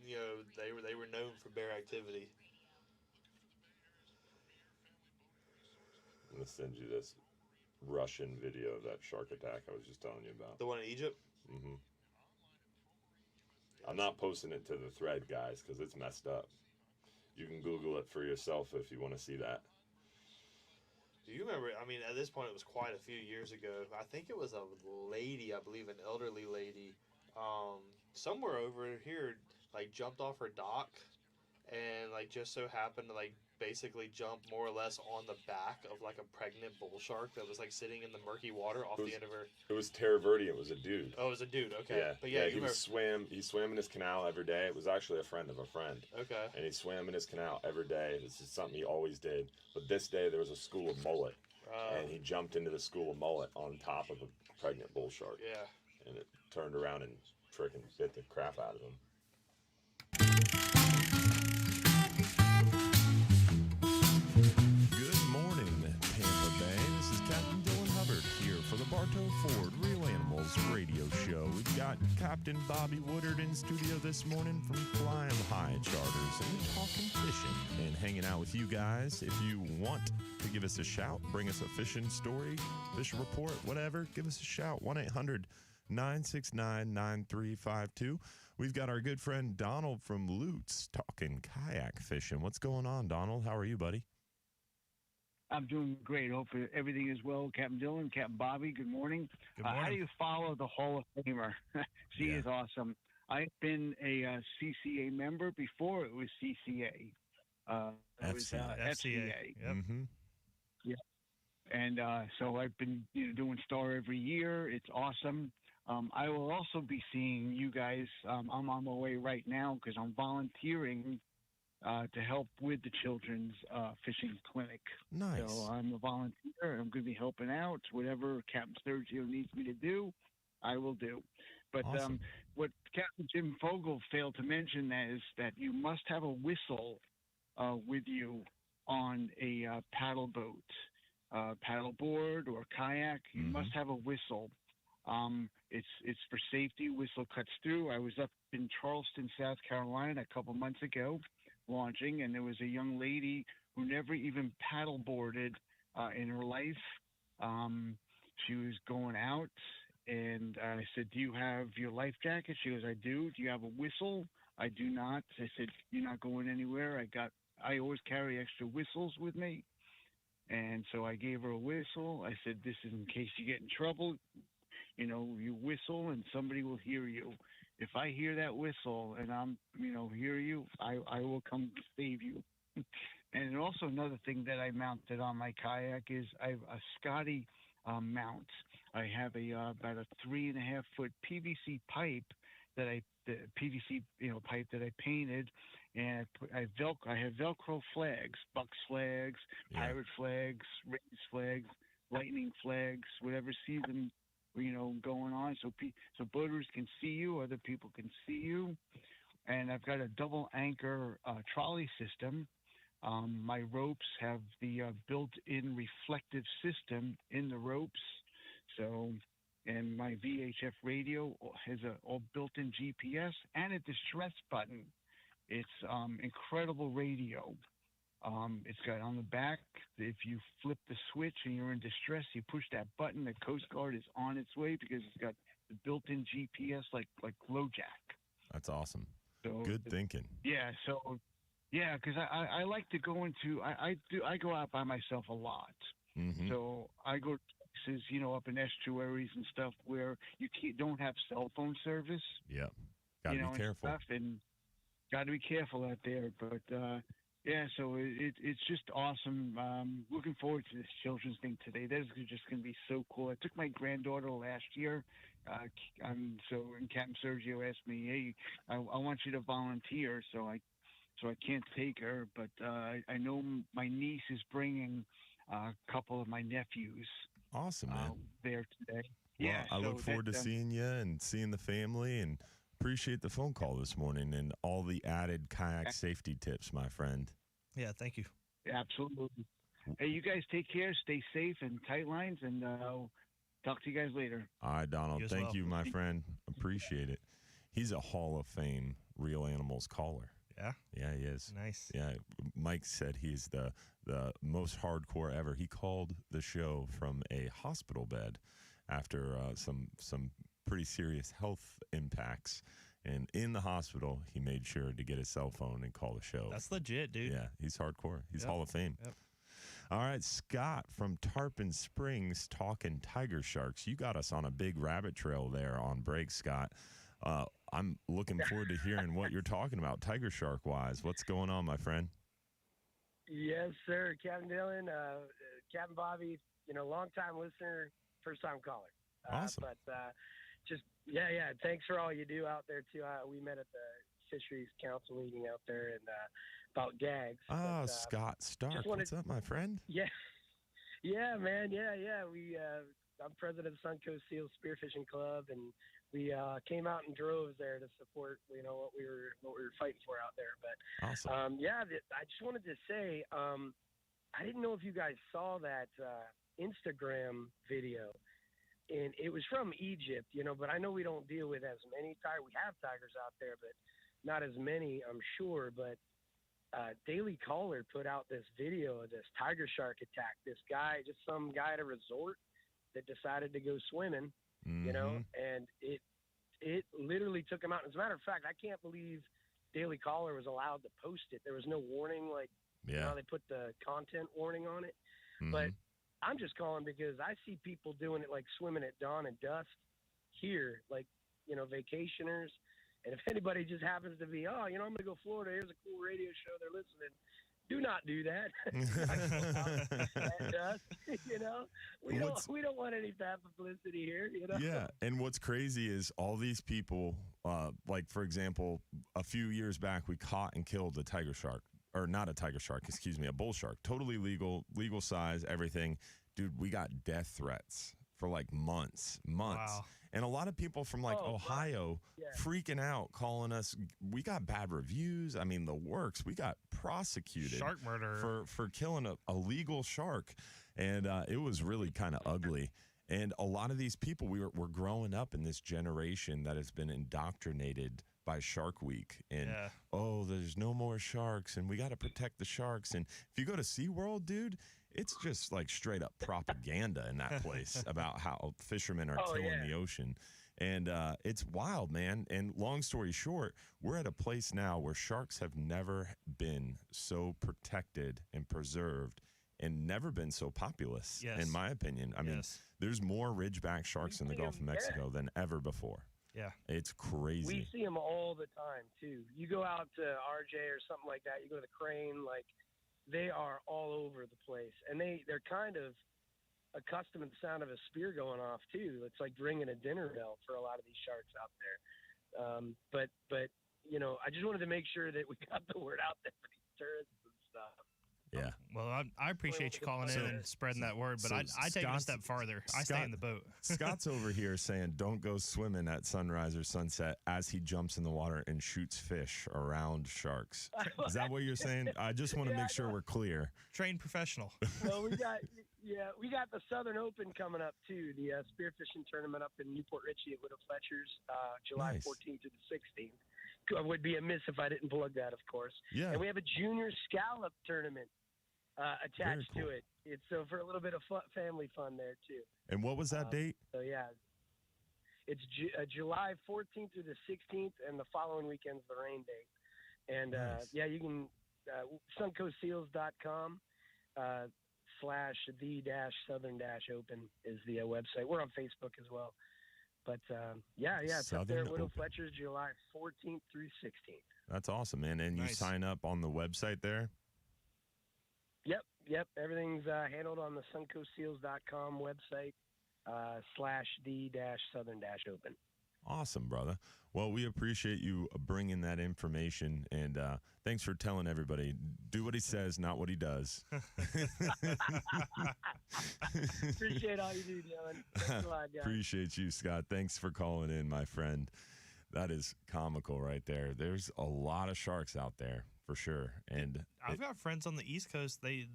they were known for bear activity. I'm gonna send you this Russian video of that shark attack I was just telling you about. The one in Egypt? Mm-hmm. I'm not posting it to the thread, guys, because it's messed up. You can Google it for yourself if you want to see that. Do you remember? I mean, at this point, it was quite a few years ago. I think it was a lady, I believe, an elderly lady, somewhere over here, like jumped off her dock, and like just so happened to like basically jump more or less on the back of like a pregnant bull shark that was like sitting in the murky water off the end of her. It was Terra Verde. It was a dude. Oh, it was a dude. Okay. Yeah. But he swam in his canal every day. It was actually a friend of a friend. Okay. And he swam in his canal every day. This is something he always did. But this day there was a school of mullet, and he jumped into the school of mullet on top of a pregnant bull shark. Yeah. And it turned around and frickin' bit the crap out of him. Good morning, Tampa Bay. This is Captain Dylan Hubbard here for the Bartow Ford Real Animals radio show. We've got Captain Bobby Woodard in studio this morning from Flying High Charters, and we're talking fishing and hanging out with you guys. If you want to give us a shout, bring us a fishing story, fishing report, whatever, give us a shout. 1-800-969-9352. We've got our good friend Donald from Lutz talking kayak fishing. What's going on, Donald? How are you, buddy? I'm doing great. Hope everything is well. Captain Dylan, Captain Bobby, good morning. Good morning. How do you follow the Hall of Famer? She is awesome. I've been a CCA member before it was CCA. FCA. Yep. Mm-hmm. Yeah. And so I've been doing Star every year. It's awesome. I will also be seeing you guys. I'm on my way right now because I'm volunteering to help with the children's fishing clinic. Nice. So I'm a volunteer. I'm going to be helping out. Whatever Captain Sergio needs me to do, I will do. But awesome. What Captain Jim Fogel failed to mention is that you must have a whistle with you on a paddle boat, paddle board, or kayak. You must have a whistle. It's for safety. Whistle cuts through. I was up in Charleston, South Carolina a couple months ago launching, and there was a young lady who never even paddle boarded in her life. She was going out, and I said, "Do you have your life jacket?" She goes, "I do." "Do you have a whistle?" "I do not." I said, "You're not going anywhere. I always carry extra whistles with me." And so I gave her a whistle. I said, "This is in case you get in trouble. You whistle and somebody will hear you. If I hear that whistle and I'm, hear you, I will come save you." And also another thing that I mounted on my kayak is I have a Scotty mount. I have about a 3.5 foot PVC pipe pipe that I painted, and I have Velcro flags, Bucks flags, pirate flags, race flags, lightning flags, whatever season going on, so boaters can see you, other people can see you. And I've got a double anchor trolley system. My ropes have the built-in reflective system in the ropes. So, and my VHF radio has a all built-in GPS and a distress button. It's incredible radio. It's got on the back, if you flip the switch and you're in distress, you push that button, the Coast Guard is on its way because it's got the built-in GPS like LoJack. That's awesome. So, good thinking. Yeah, so because I like to go into I go out by myself a lot. Mm-hmm. So I go to places, up in estuaries and stuff where you don't have cell phone service. Yep. Gotta be careful. And got to be careful out there. But yeah, so it's just awesome. Looking forward to this children's thing today. That is just going to be so cool. I took my granddaughter last year. And Captain Sergio asked me, hey, I want you to volunteer. So I can't take her, but I know my niece is bringing a couple of my nephews. Awesome, man. There today. Well, Yeah, I look forward to seeing you and seeing the family, and appreciate the phone call this morning and all the added kayak safety tips, my friend. Yeah, thank you. Absolutely. Hey, you guys take care, stay safe, and tight lines, and I'll talk to you guys later. All right, Donald. You as Thank well. you, my friend. Appreciate it. He's a Hall of Fame Real Animals caller. Yeah? Yeah, he is. Nice. Yeah, Mike said he's the most hardcore ever. He called the show from a hospital bed after some pretty serious health impacts. And in the hospital, he made sure to get his cell phone and call the show. That's legit, dude. Yeah, he's hardcore. He's Yep. Hall of Fame. Yep. All right, Scott from Tarpon Springs talking tiger sharks. You got us on a big rabbit trail there on break, Scott. I'm looking forward to hearing what you're talking about tiger shark wise. What's going on, my friend? Yes, sir. Captain Dylan, Captain Bobby, long-time listener, first-time caller. Awesome. Yeah. Thanks for all you do out there, too. We met at the Fisheries Council meeting out there and about gags. Oh, Scott Stark. What's up, my friend? Yeah. Yeah, man. Yeah. I'm president of the Suncoast Seal Spearfishing Club, and we came out in droves there to support, what we were fighting for out there. But awesome. I just wanted to say, I didn't know if you guys saw that Instagram video, and it was from Egypt, but I know we don't deal with as many tigers. We have tigers out there, but not as many, I'm sure. But Daily Caller put out this video of this tiger shark attack. This guy, just some guy at a resort that decided to go swimming, and it literally took him out. As a matter of fact, I can't believe Daily Caller was allowed to post it. There was no warning, they put the content warning on it. Mm-hmm. But I'm just calling because I see people doing it like swimming at dawn and dusk here, vacationers. And if anybody just happens to be, I'm going to go to Florida, here's a cool radio show, they're listening. Do not do that. We don't want any bad publicity here. Yeah, and what's crazy is all these people, for example, a few years back, we caught and killed a tiger shark, or not a tiger shark, excuse me, a bull shark. Totally legal size, everything. Dude, we got death threats for months. Wow. And a lot of people from Ohio freaking out, calling us. We got bad reviews. I mean, the works. We got prosecuted. Shark murder. For killing a legal shark. And it was really kind of ugly. And a lot of these people, we're growing up in this generation that has been indoctrinated by Shark Week. And, there's no more sharks, and we got to protect the sharks. And if you go to SeaWorld, dude, it's just straight up propaganda in that place about how fishermen are killing the ocean. And it's wild, man. And long story short, we're at a place now where sharks have never been so protected and preserved and never been so populous, in my opinion. I mean, there's more ridgeback sharks in the Gulf of Mexico than ever before. Yeah. It's crazy. We see them all the time, too. You go out to RJ or something like that, you go to the Crane, they are all over the place. And they're kind of accustomed to the sound of a spear going off, too. It's like ringing a dinner bell for a lot of these sharks out there. But I just wanted to make sure that we got the word out there for these tourists and stuff. Yeah. Well, I appreciate you calling in and spreading that word, but I take it a step farther. I stay in the boat. Scott's over here saying, don't go swimming at sunrise or sunset, as he jumps in the water and shoots fish around sharks. Is that what you're saying? I just want to make sure we're clear. Trained professional. Well, we got the Southern Open coming up, too, the spearfishing tournament up in Newport Richey at Widow Fletcher's, July 14th to the 16th. It would be amiss if I didn't plug that, of course. Yeah. And we have a junior scallop tournament attached to it. It's for a little bit of family fun there, too. And what was that date? So, it's July 14th through the 16th, and the following weekend's the rain date. And, you can suncoastseals.com /the-southern-open is the website. We're on Facebook as well. But it's up there Southern at Widow Open. Fletcher's, July 14th through 16th. That's awesome, man. And you Nice. sign up on the website there? Yep. Everything's handled on the suncoastseals.com website /the-southern-open. Awesome, brother. Well, we appreciate you bringing that information, and thanks for telling everybody. Do what he says, not what he does. Appreciate all you do, Dylan. Thanks a lot, guys. Appreciate you, Scott. Thanks for calling in, my friend. That is comical right there. There's a lot of sharks out there, for sure. And I've got friends on the East Coast. They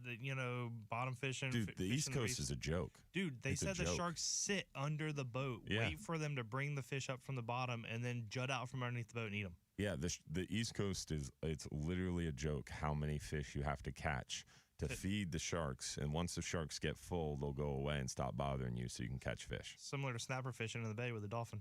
bottom fishing. dude, the East Coast is a joke. Dude, they It's a said the joke. sharks sit under the boat, Yeah. wait for them to bring the fish up from the bottom, and then jut out from underneath the boat and eat them. Yeah, the East Coast it's literally a joke how many fish you have to catch to feed the sharks. And once the sharks get full, they'll go away and stop bothering you so you can catch fish. Similar to snapper fishing in the bay with a dolphin.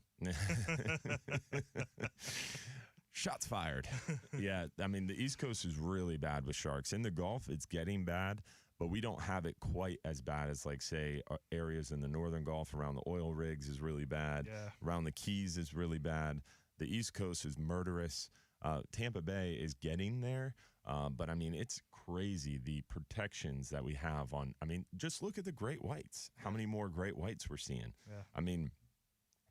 Shots fired. Yeah, I mean, the East Coast is really bad with sharks. In the Gulf, it's getting bad, but we don't have it quite as bad as, like, say, areas in the Northern Gulf around the oil rigs is really bad. Yeah. Around the Keys is really bad. The East Coast is murderous. Tampa Bay is getting there, but, I mean, it's crazy the protections that we have on. I mean, just look at the great whites. How many more great whites we're seeing? Yeah. I mean,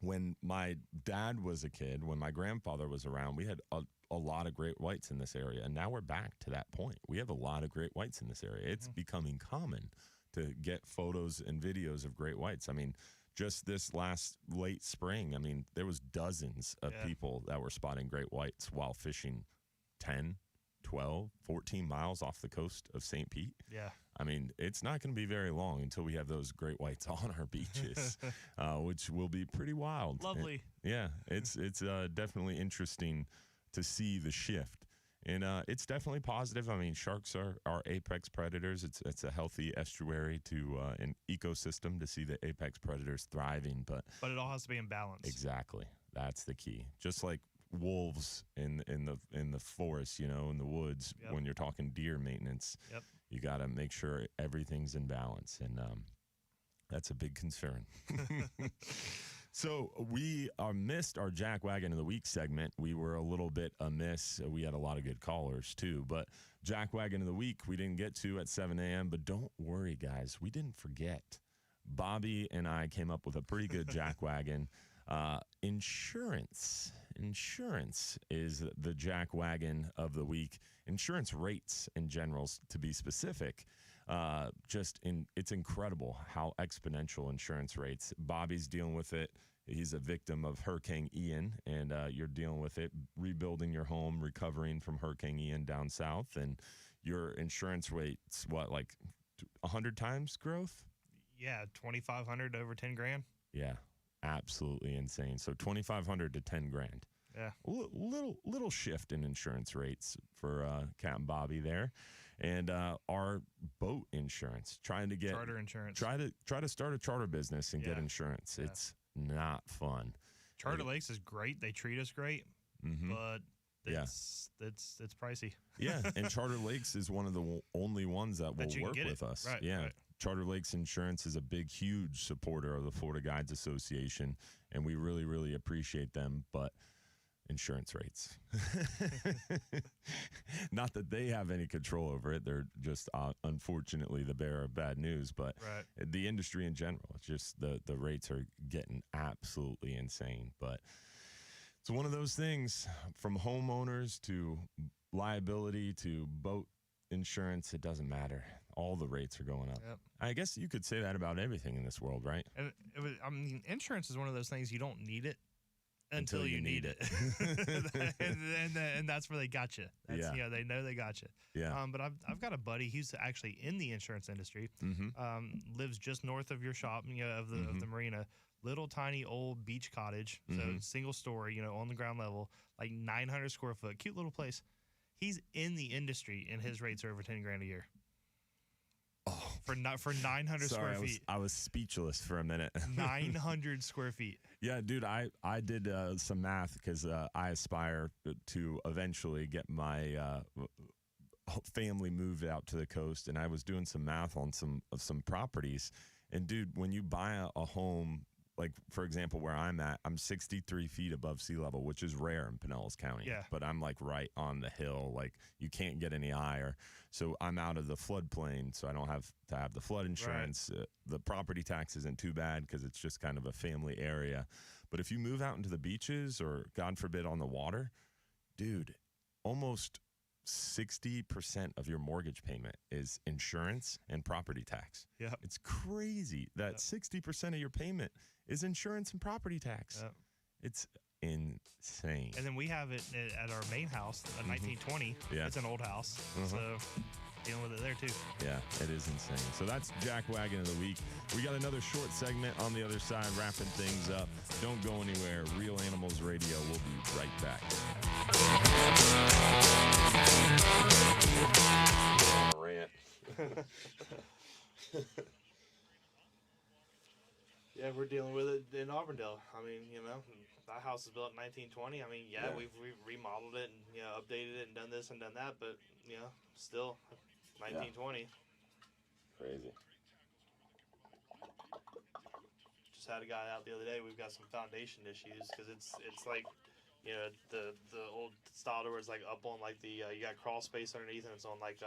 when my dad was a kid, when my grandfather was around, we had a lot of great whites in this area. And now we're back to that point. We have a lot of great whites in this area. It's becoming common to get photos and videos of great whites. I mean, just this last late spring, I mean, there was dozens of people that were spotting great whites while fishing 10, 12, 14 miles off the coast of St. Pete. Yeah. I mean, it's not going to be very long until we have those great whites on our beaches, which will be pretty wild. Lovely. It's definitely interesting to see the shift. And it's definitely positive. I mean, sharks are apex predators. It's a healthy estuary to an ecosystem to see the apex predators thriving. But it all has to be in balance. Exactly. That's the key. Just like wolves in the forest, in the woods, when you're talking deer maintenance, you got to make sure everything's in balance. And that's a big concern. So we missed our Jack Wagon of the Week segment. We were a little bit amiss. We had a lot of good callers, too. But Jack Wagon of the Week we didn't get to at 7 a.m. But don't worry, guys. We didn't forget. Bobby and I came up with a pretty good Jack Wagon. Insurance is the Jack Wagon of the Week. Insurance rates in general, to be specific. It's incredible how exponential insurance rates. Bobby's dealing with it. He's a victim of Hurricane Ian, and you're dealing with it, rebuilding your home, recovering from Hurricane Ian down south, and your insurance rate's like 100 times growth? Yeah, 2,500 over 10 grand. Yeah, absolutely insane. So 2,500 to 10 grand. Yeah, little shift in insurance rates for Capt and Bobby there, and our boat insurance. Trying to get charter insurance. Try to start a charter business and get insurance. Yeah. It's not fun. Charter Lakes is great. They treat us great, but it's pricey. Yeah, and Charter Lakes is one of the only ones that will work with us. Right, yeah. right. Charter Lakes Insurance is a huge supporter of the Florida Guides Association, and we really, really appreciate them. But insurance rates. Not that they have any control over it. They're just, unfortunately, the bearer of bad news. But the industry in general, it's just the rates are getting absolutely insane. But it's one of those things, from homeowners to liability to boat insurance, it doesn't matter. All the rates are going up. Yep. I guess you could say that about everything in this world, right? And insurance is one of those things, you don't need it until you need it. and that's where they got you. That's, they know they got you. Yeah. But I've got a buddy who's actually in the insurance industry. Lives just north of your shop, of the Marina. Little tiny old beach cottage, so single story, on the ground level, like 900 square foot, cute little place. He's in the industry, and his rates are over 10 grand a year. Oh, for 900 square feet. I was speechless for a minute. 900 square feet. Yeah, dude, I did some math because I aspire to eventually get my family moved out to the coast, and I was doing some math on some properties. And dude, when you buy a home like, for example, where I'm at, I'm 63 feet above sea level, which is rare in Pinellas County. Yeah. But I'm like right on the hill. Like, you can't get any higher. So I'm out of the floodplain, so I don't have to have the flood insurance. The property tax isn't too bad because it's just kind of a family area. But if you move out into the beaches or, God forbid, on the water, dude, almost 60% of your mortgage payment is insurance and property tax. Yeah. It's crazy that 60% of your payment is insurance and property tax. Yep. It's insane. And then we have it at our main house, a 1920. Yeah. It's an old house. So dealing with it there too. Yeah, it is insane. So that's Jack Wagon of the Week. We got another short segment on the other side, wrapping things up. Don't go anywhere. Real Animals Radio. We'll be right back. Rant. Yeah, we're dealing with it in Auburndale. I mean, that house was built in 1920. I mean, we've remodeled it and updated it and done this and done that, but still 1920. Crazy. Just had a guy out the other day. We've got some foundation issues because it's like the old style where it's like up on like the you got crawl space underneath and it's on like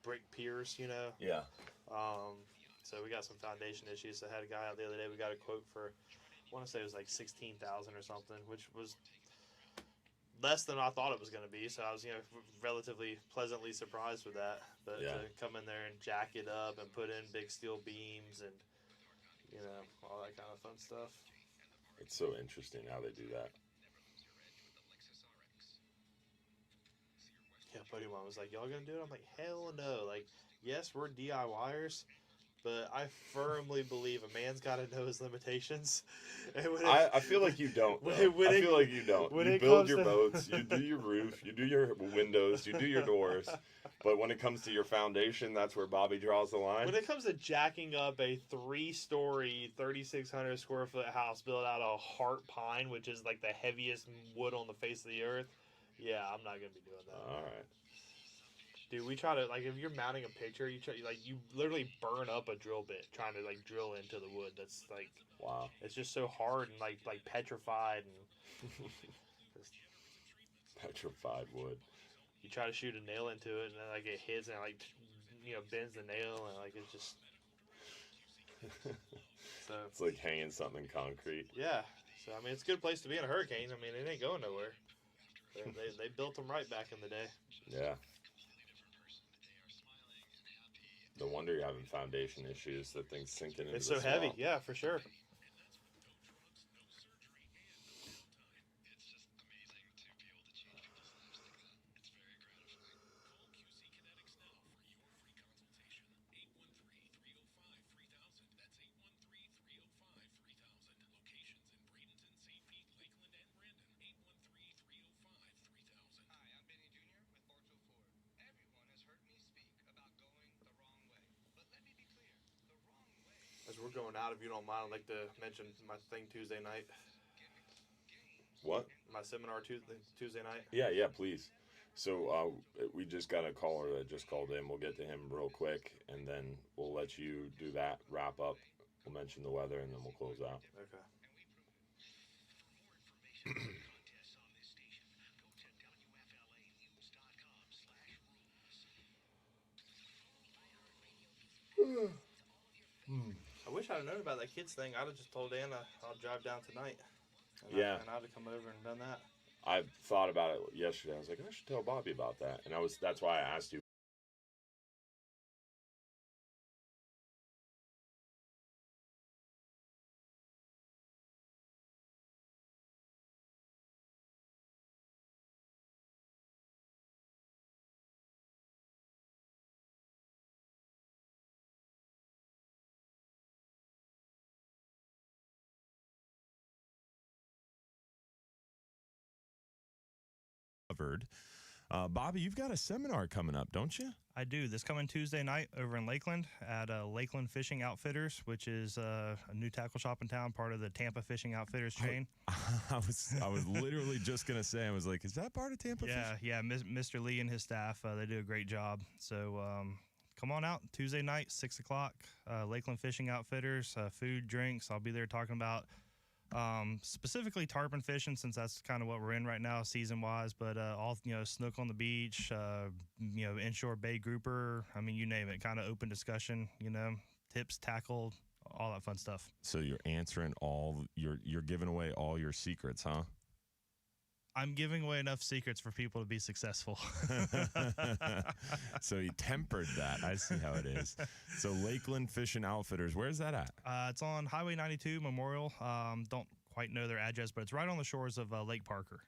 brick piers. Yeah. So we got some foundation issues. So I had a guy out the other day. We got a quote for, I want to say it was like $16,000 or something, which was less than I thought it was going to be. So I was, relatively pleasantly surprised with that. But to come in there and jack it up and put in big steel beams and, all that kind of fun stuff. It's so interesting how they do that. Yeah, buddy of mine was like, y'all going to do it? I'm like, hell no. Like, yes, we're DIYers. But I firmly believe a man's got to know his limitations. And I feel like you don't. I feel like you don't. You build your boats, you do your roof, you do your windows, you do your doors. But when it comes to your foundation, that's where Bobby draws the line. When it comes to jacking up a 3-story, 3,600 square foot house built out of heart pine, which is like the heaviest wood on the face of the earth, yeah, I'm not going to be doing that. All right. Dude, we try to, like, if you're mounting a picture, you literally burn up a drill bit trying to, like, drill into the wood. That's, like, wow. It's just so hard and, like petrified. And petrified wood. You try to shoot a nail into it, and then, like, it hits and, like, bends the nail, and, like, it's just... So it's like hanging something in concrete. Yeah. So, I mean, it's a good place to be in a hurricane. I mean, it ain't going nowhere. They built them right back in the day. Yeah. No wonder you're having foundation issues. That thing's sinking into It's so heavy. Yeah, for sure. As we're going out, if you don't mind, I'd like to mention my thing Tuesday night. What? My seminar Tuesday night. Yeah, please. So we just got a caller that just called in. We'll get to him real quick, and then we'll let you do that, wrap up. We'll mention the weather, and then we'll close out. Okay. I wish I'd known about that kids thing. I'd have just told Anna I'll drive down tonight. And I'd have come over and done that. I thought about it yesterday. I was like, I should tell Bobby about that. And that's why I asked you. Hubbard. Bobby, you've got a seminar coming up, don't you? I do. This coming Tuesday night over in Lakeland at Lakeland Fishing Outfitters, which is a new tackle shop in town, part of the Tampa Fishing Outfitters chain. I was literally just gonna say, I was like, is that part of Tampa? Yeah. Mr. Lee and his staff, they do a great job. So come on out Tuesday night, 6 o'clock. Lakeland Fishing Outfitters, food, drinks. I'll be there talking about specifically tarpon fishing, since that's kind of what we're in right now season wise, but all, snook on the beach, inshore bay grouper. I mean, you name it, kind of open discussion, tips, tackle, all that fun stuff. So you're answering you're giving away all your secrets, huh? I'm giving away enough secrets for people to be successful. So he tempered that. I see how it is. So Lakeland Fishing Outfitters, where's that at? It's on Highway 92 Memorial. Don't quite know their address, but it's right on the shores of Lake Parker,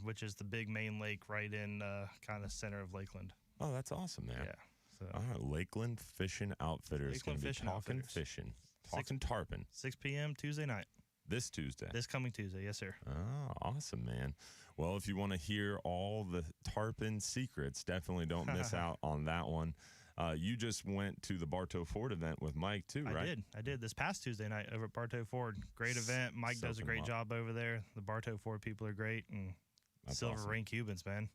which is the big main lake right in kind of center of Lakeland. Oh, that's awesome, man. Yeah. So. All right, Lakeland Fishing Outfitters. Going to be talking fishing, talking tarpon. 6 p.m. Tuesday night. This Tuesday. This coming Tuesday, yes, sir. Oh, awesome, man. Well, if you want to hear all the tarpon secrets, definitely don't miss out on that one. You just went to the Bartow Ford event with Mike, too, right? I did. This past Tuesday night over at Bartow Ford. Great event. Mike does a great job over there. The Bartow Ford people are great. And that's Silver awesome. Ring Cubans, man.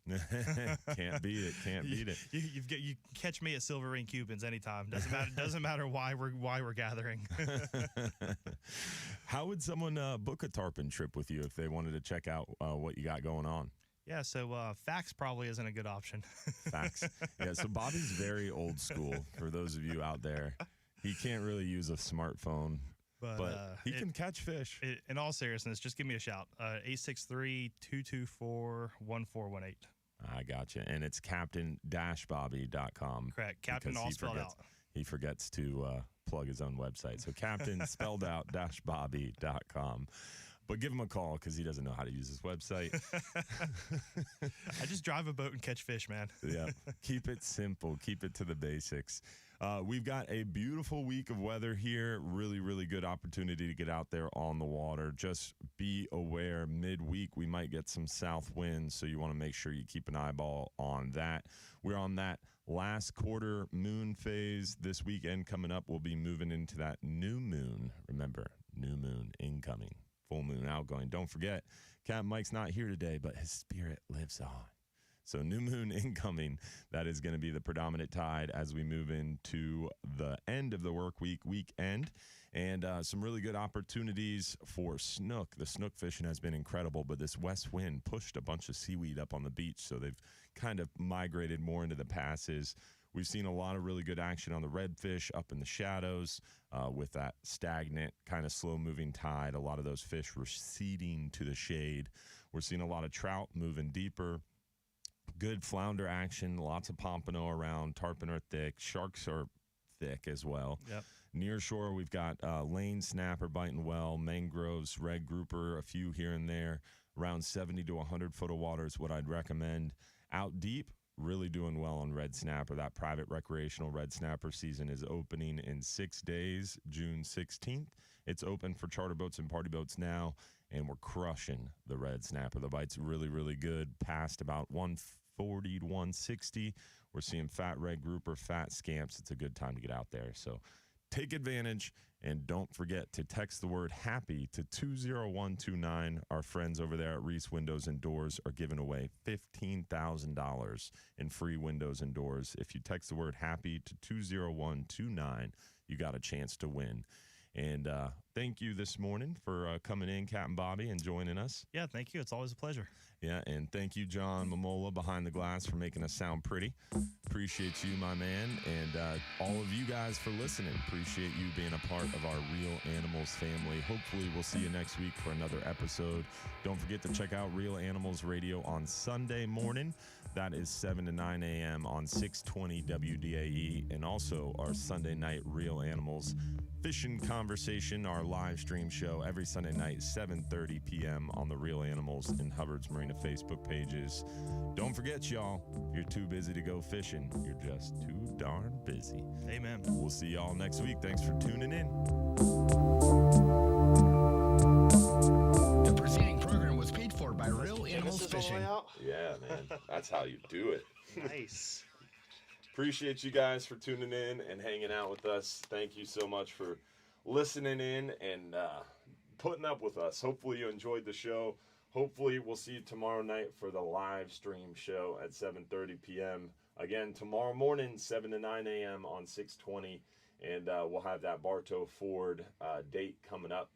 Can't beat it. Can't beat it. You catch me at Silver Ring Cubans anytime. Doesn't matter why we're gathering. How would someone book a tarpon trip with you if they wanted to check out what you got going on? Yeah, so fax probably isn't a good option. Fax. Yeah, so Bobby's very old school. For those of you out there, he can't really use a smartphone. But he can catch fish. In all seriousness, just give me a shout. 863-224-1418. I got you. And it's captain-bobby.com. Correct. Captain all spelled out. He forgets to plug his own website. So captain spelled out -bobby.com. But give him a call because he doesn't know how to use his website. I just drive a boat and catch fish, man. Yeah. Keep it simple. Keep it to the basics. We've got a beautiful week of weather here. Really, really good opportunity to get out there on the water. Just be aware, midweek we might get some south winds, so you want to make sure you keep an eyeball on that. We're on that last quarter moon phase. This weekend coming up, we'll be moving into that new moon. Remember, new moon incoming, full moon outgoing. Don't forget, Capt Mike's not here today, but his spirit lives on. So new moon incoming, that is going to be the predominant tide as we move into the end of the work weekend. And some really good opportunities for snook. The snook fishing has been incredible, but this west wind pushed a bunch of seaweed up on the beach, so they've kind of migrated more into the passes. We've seen a lot of really good action on the redfish up in the shadows with that stagnant, kind of slow-moving tide. A lot of those fish receding to the shade. We're seeing a lot of trout moving deeper. Good flounder action, lots of pompano around. Tarpon are thick. Sharks are thick as well. Yep. Near shore, we've got lane snapper biting well, mangroves, red grouper, a few here and there. Around 70 to 100 foot of water is what I'd recommend. Out deep, really doing well on red snapper. That private recreational red snapper season is opening in 6 days, June 16th. It's open for charter boats and party boats now, and we're crushing the red snapper. The bite's really, really good, past about 140 to 160. We're seeing fat red grouper, fat scamps. It's a good time to get out there. So take advantage, and don't forget to text the word HAPPY to 20129. Our friends over there at Reese Windows and Doors are giving away $15,000 in free windows and doors. If you text the word HAPPY to 20129, you got a chance to win. And thank you this morning for coming in, Captain Bobby, and joining us. Yeah, thank you. It's always a pleasure. Yeah, and thank you, John Momola, behind the glass, for making us sound pretty. Appreciate you, my man, and all of you guys for listening. Appreciate you being a part of our Real Animals family. Hopefully, we'll see you next week for another episode. Don't forget to check out Real Animals Radio on Sunday morning. That is 7 to 9 a.m. on 620 WDAE, and also our Sunday night Real Animals Fishing Conversation, our live stream show every Sunday night, 7:30 p.m. on the Real Animals and Hubbard's Marina Facebook pages. Don't forget, y'all, if you're too busy to go fishing, you're just too darn busy. Amen. We'll see y'all next week. Thanks for tuning in. The preceding program was paid for by Real Animals Fishing. Yeah, man. That's how you do it. Nice. Appreciate you guys for tuning in and hanging out with us. Thank you so much for listening in and putting up with us. Hopefully you enjoyed the show. hopefully we'll see you tomorrow night for the live stream show at 7:30 p.m. Again, tomorrow morning, 7 to 9 a.m. on 620. And we'll have that Bartow Ford date coming up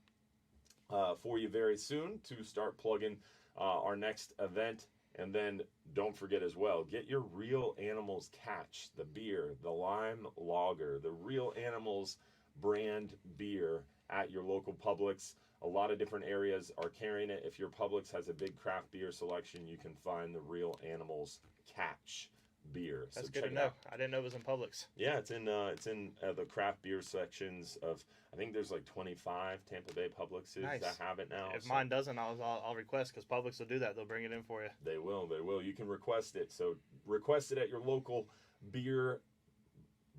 for you very soon to start plugging our next event. And then don't forget as well, get your Real Animals Catch, the beer, the lime lager, the Real Animals brand beer at your local Publix. A lot of different areas are carrying it. If your Publix has a big craft beer selection, you can find the Real Animals Catch beer. That's So good check to it know. out. I didn't know it was in Publix. Yeah, it's in the craft beer sections of, I think there's like 25 Tampa Bay Publixes Nice. that have it now. If So mine doesn't, I'll request, because Publix will do that. They'll bring it in for you. They will. You can request it. So request it at your local beer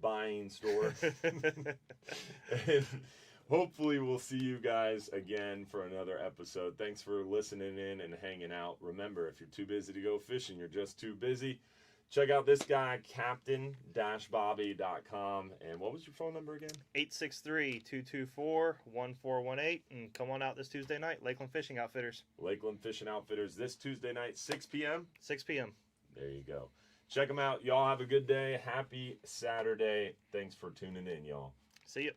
buying store. And hopefully we'll see you guys again for another episode. Thanks for listening in and hanging out. Remember, if you're too busy to go fishing, you're just too busy. Check out this guy, captain-bobby.com. And what was your phone number again? 863-224-1418. And come on out this Tuesday night, Lakeland Fishing Outfitters. Lakeland Fishing Outfitters this Tuesday night, 6 p.m. 6 p.m. There you go. Check them out. Y'all have a good day. Happy Saturday. Thanks for tuning in, y'all. See you.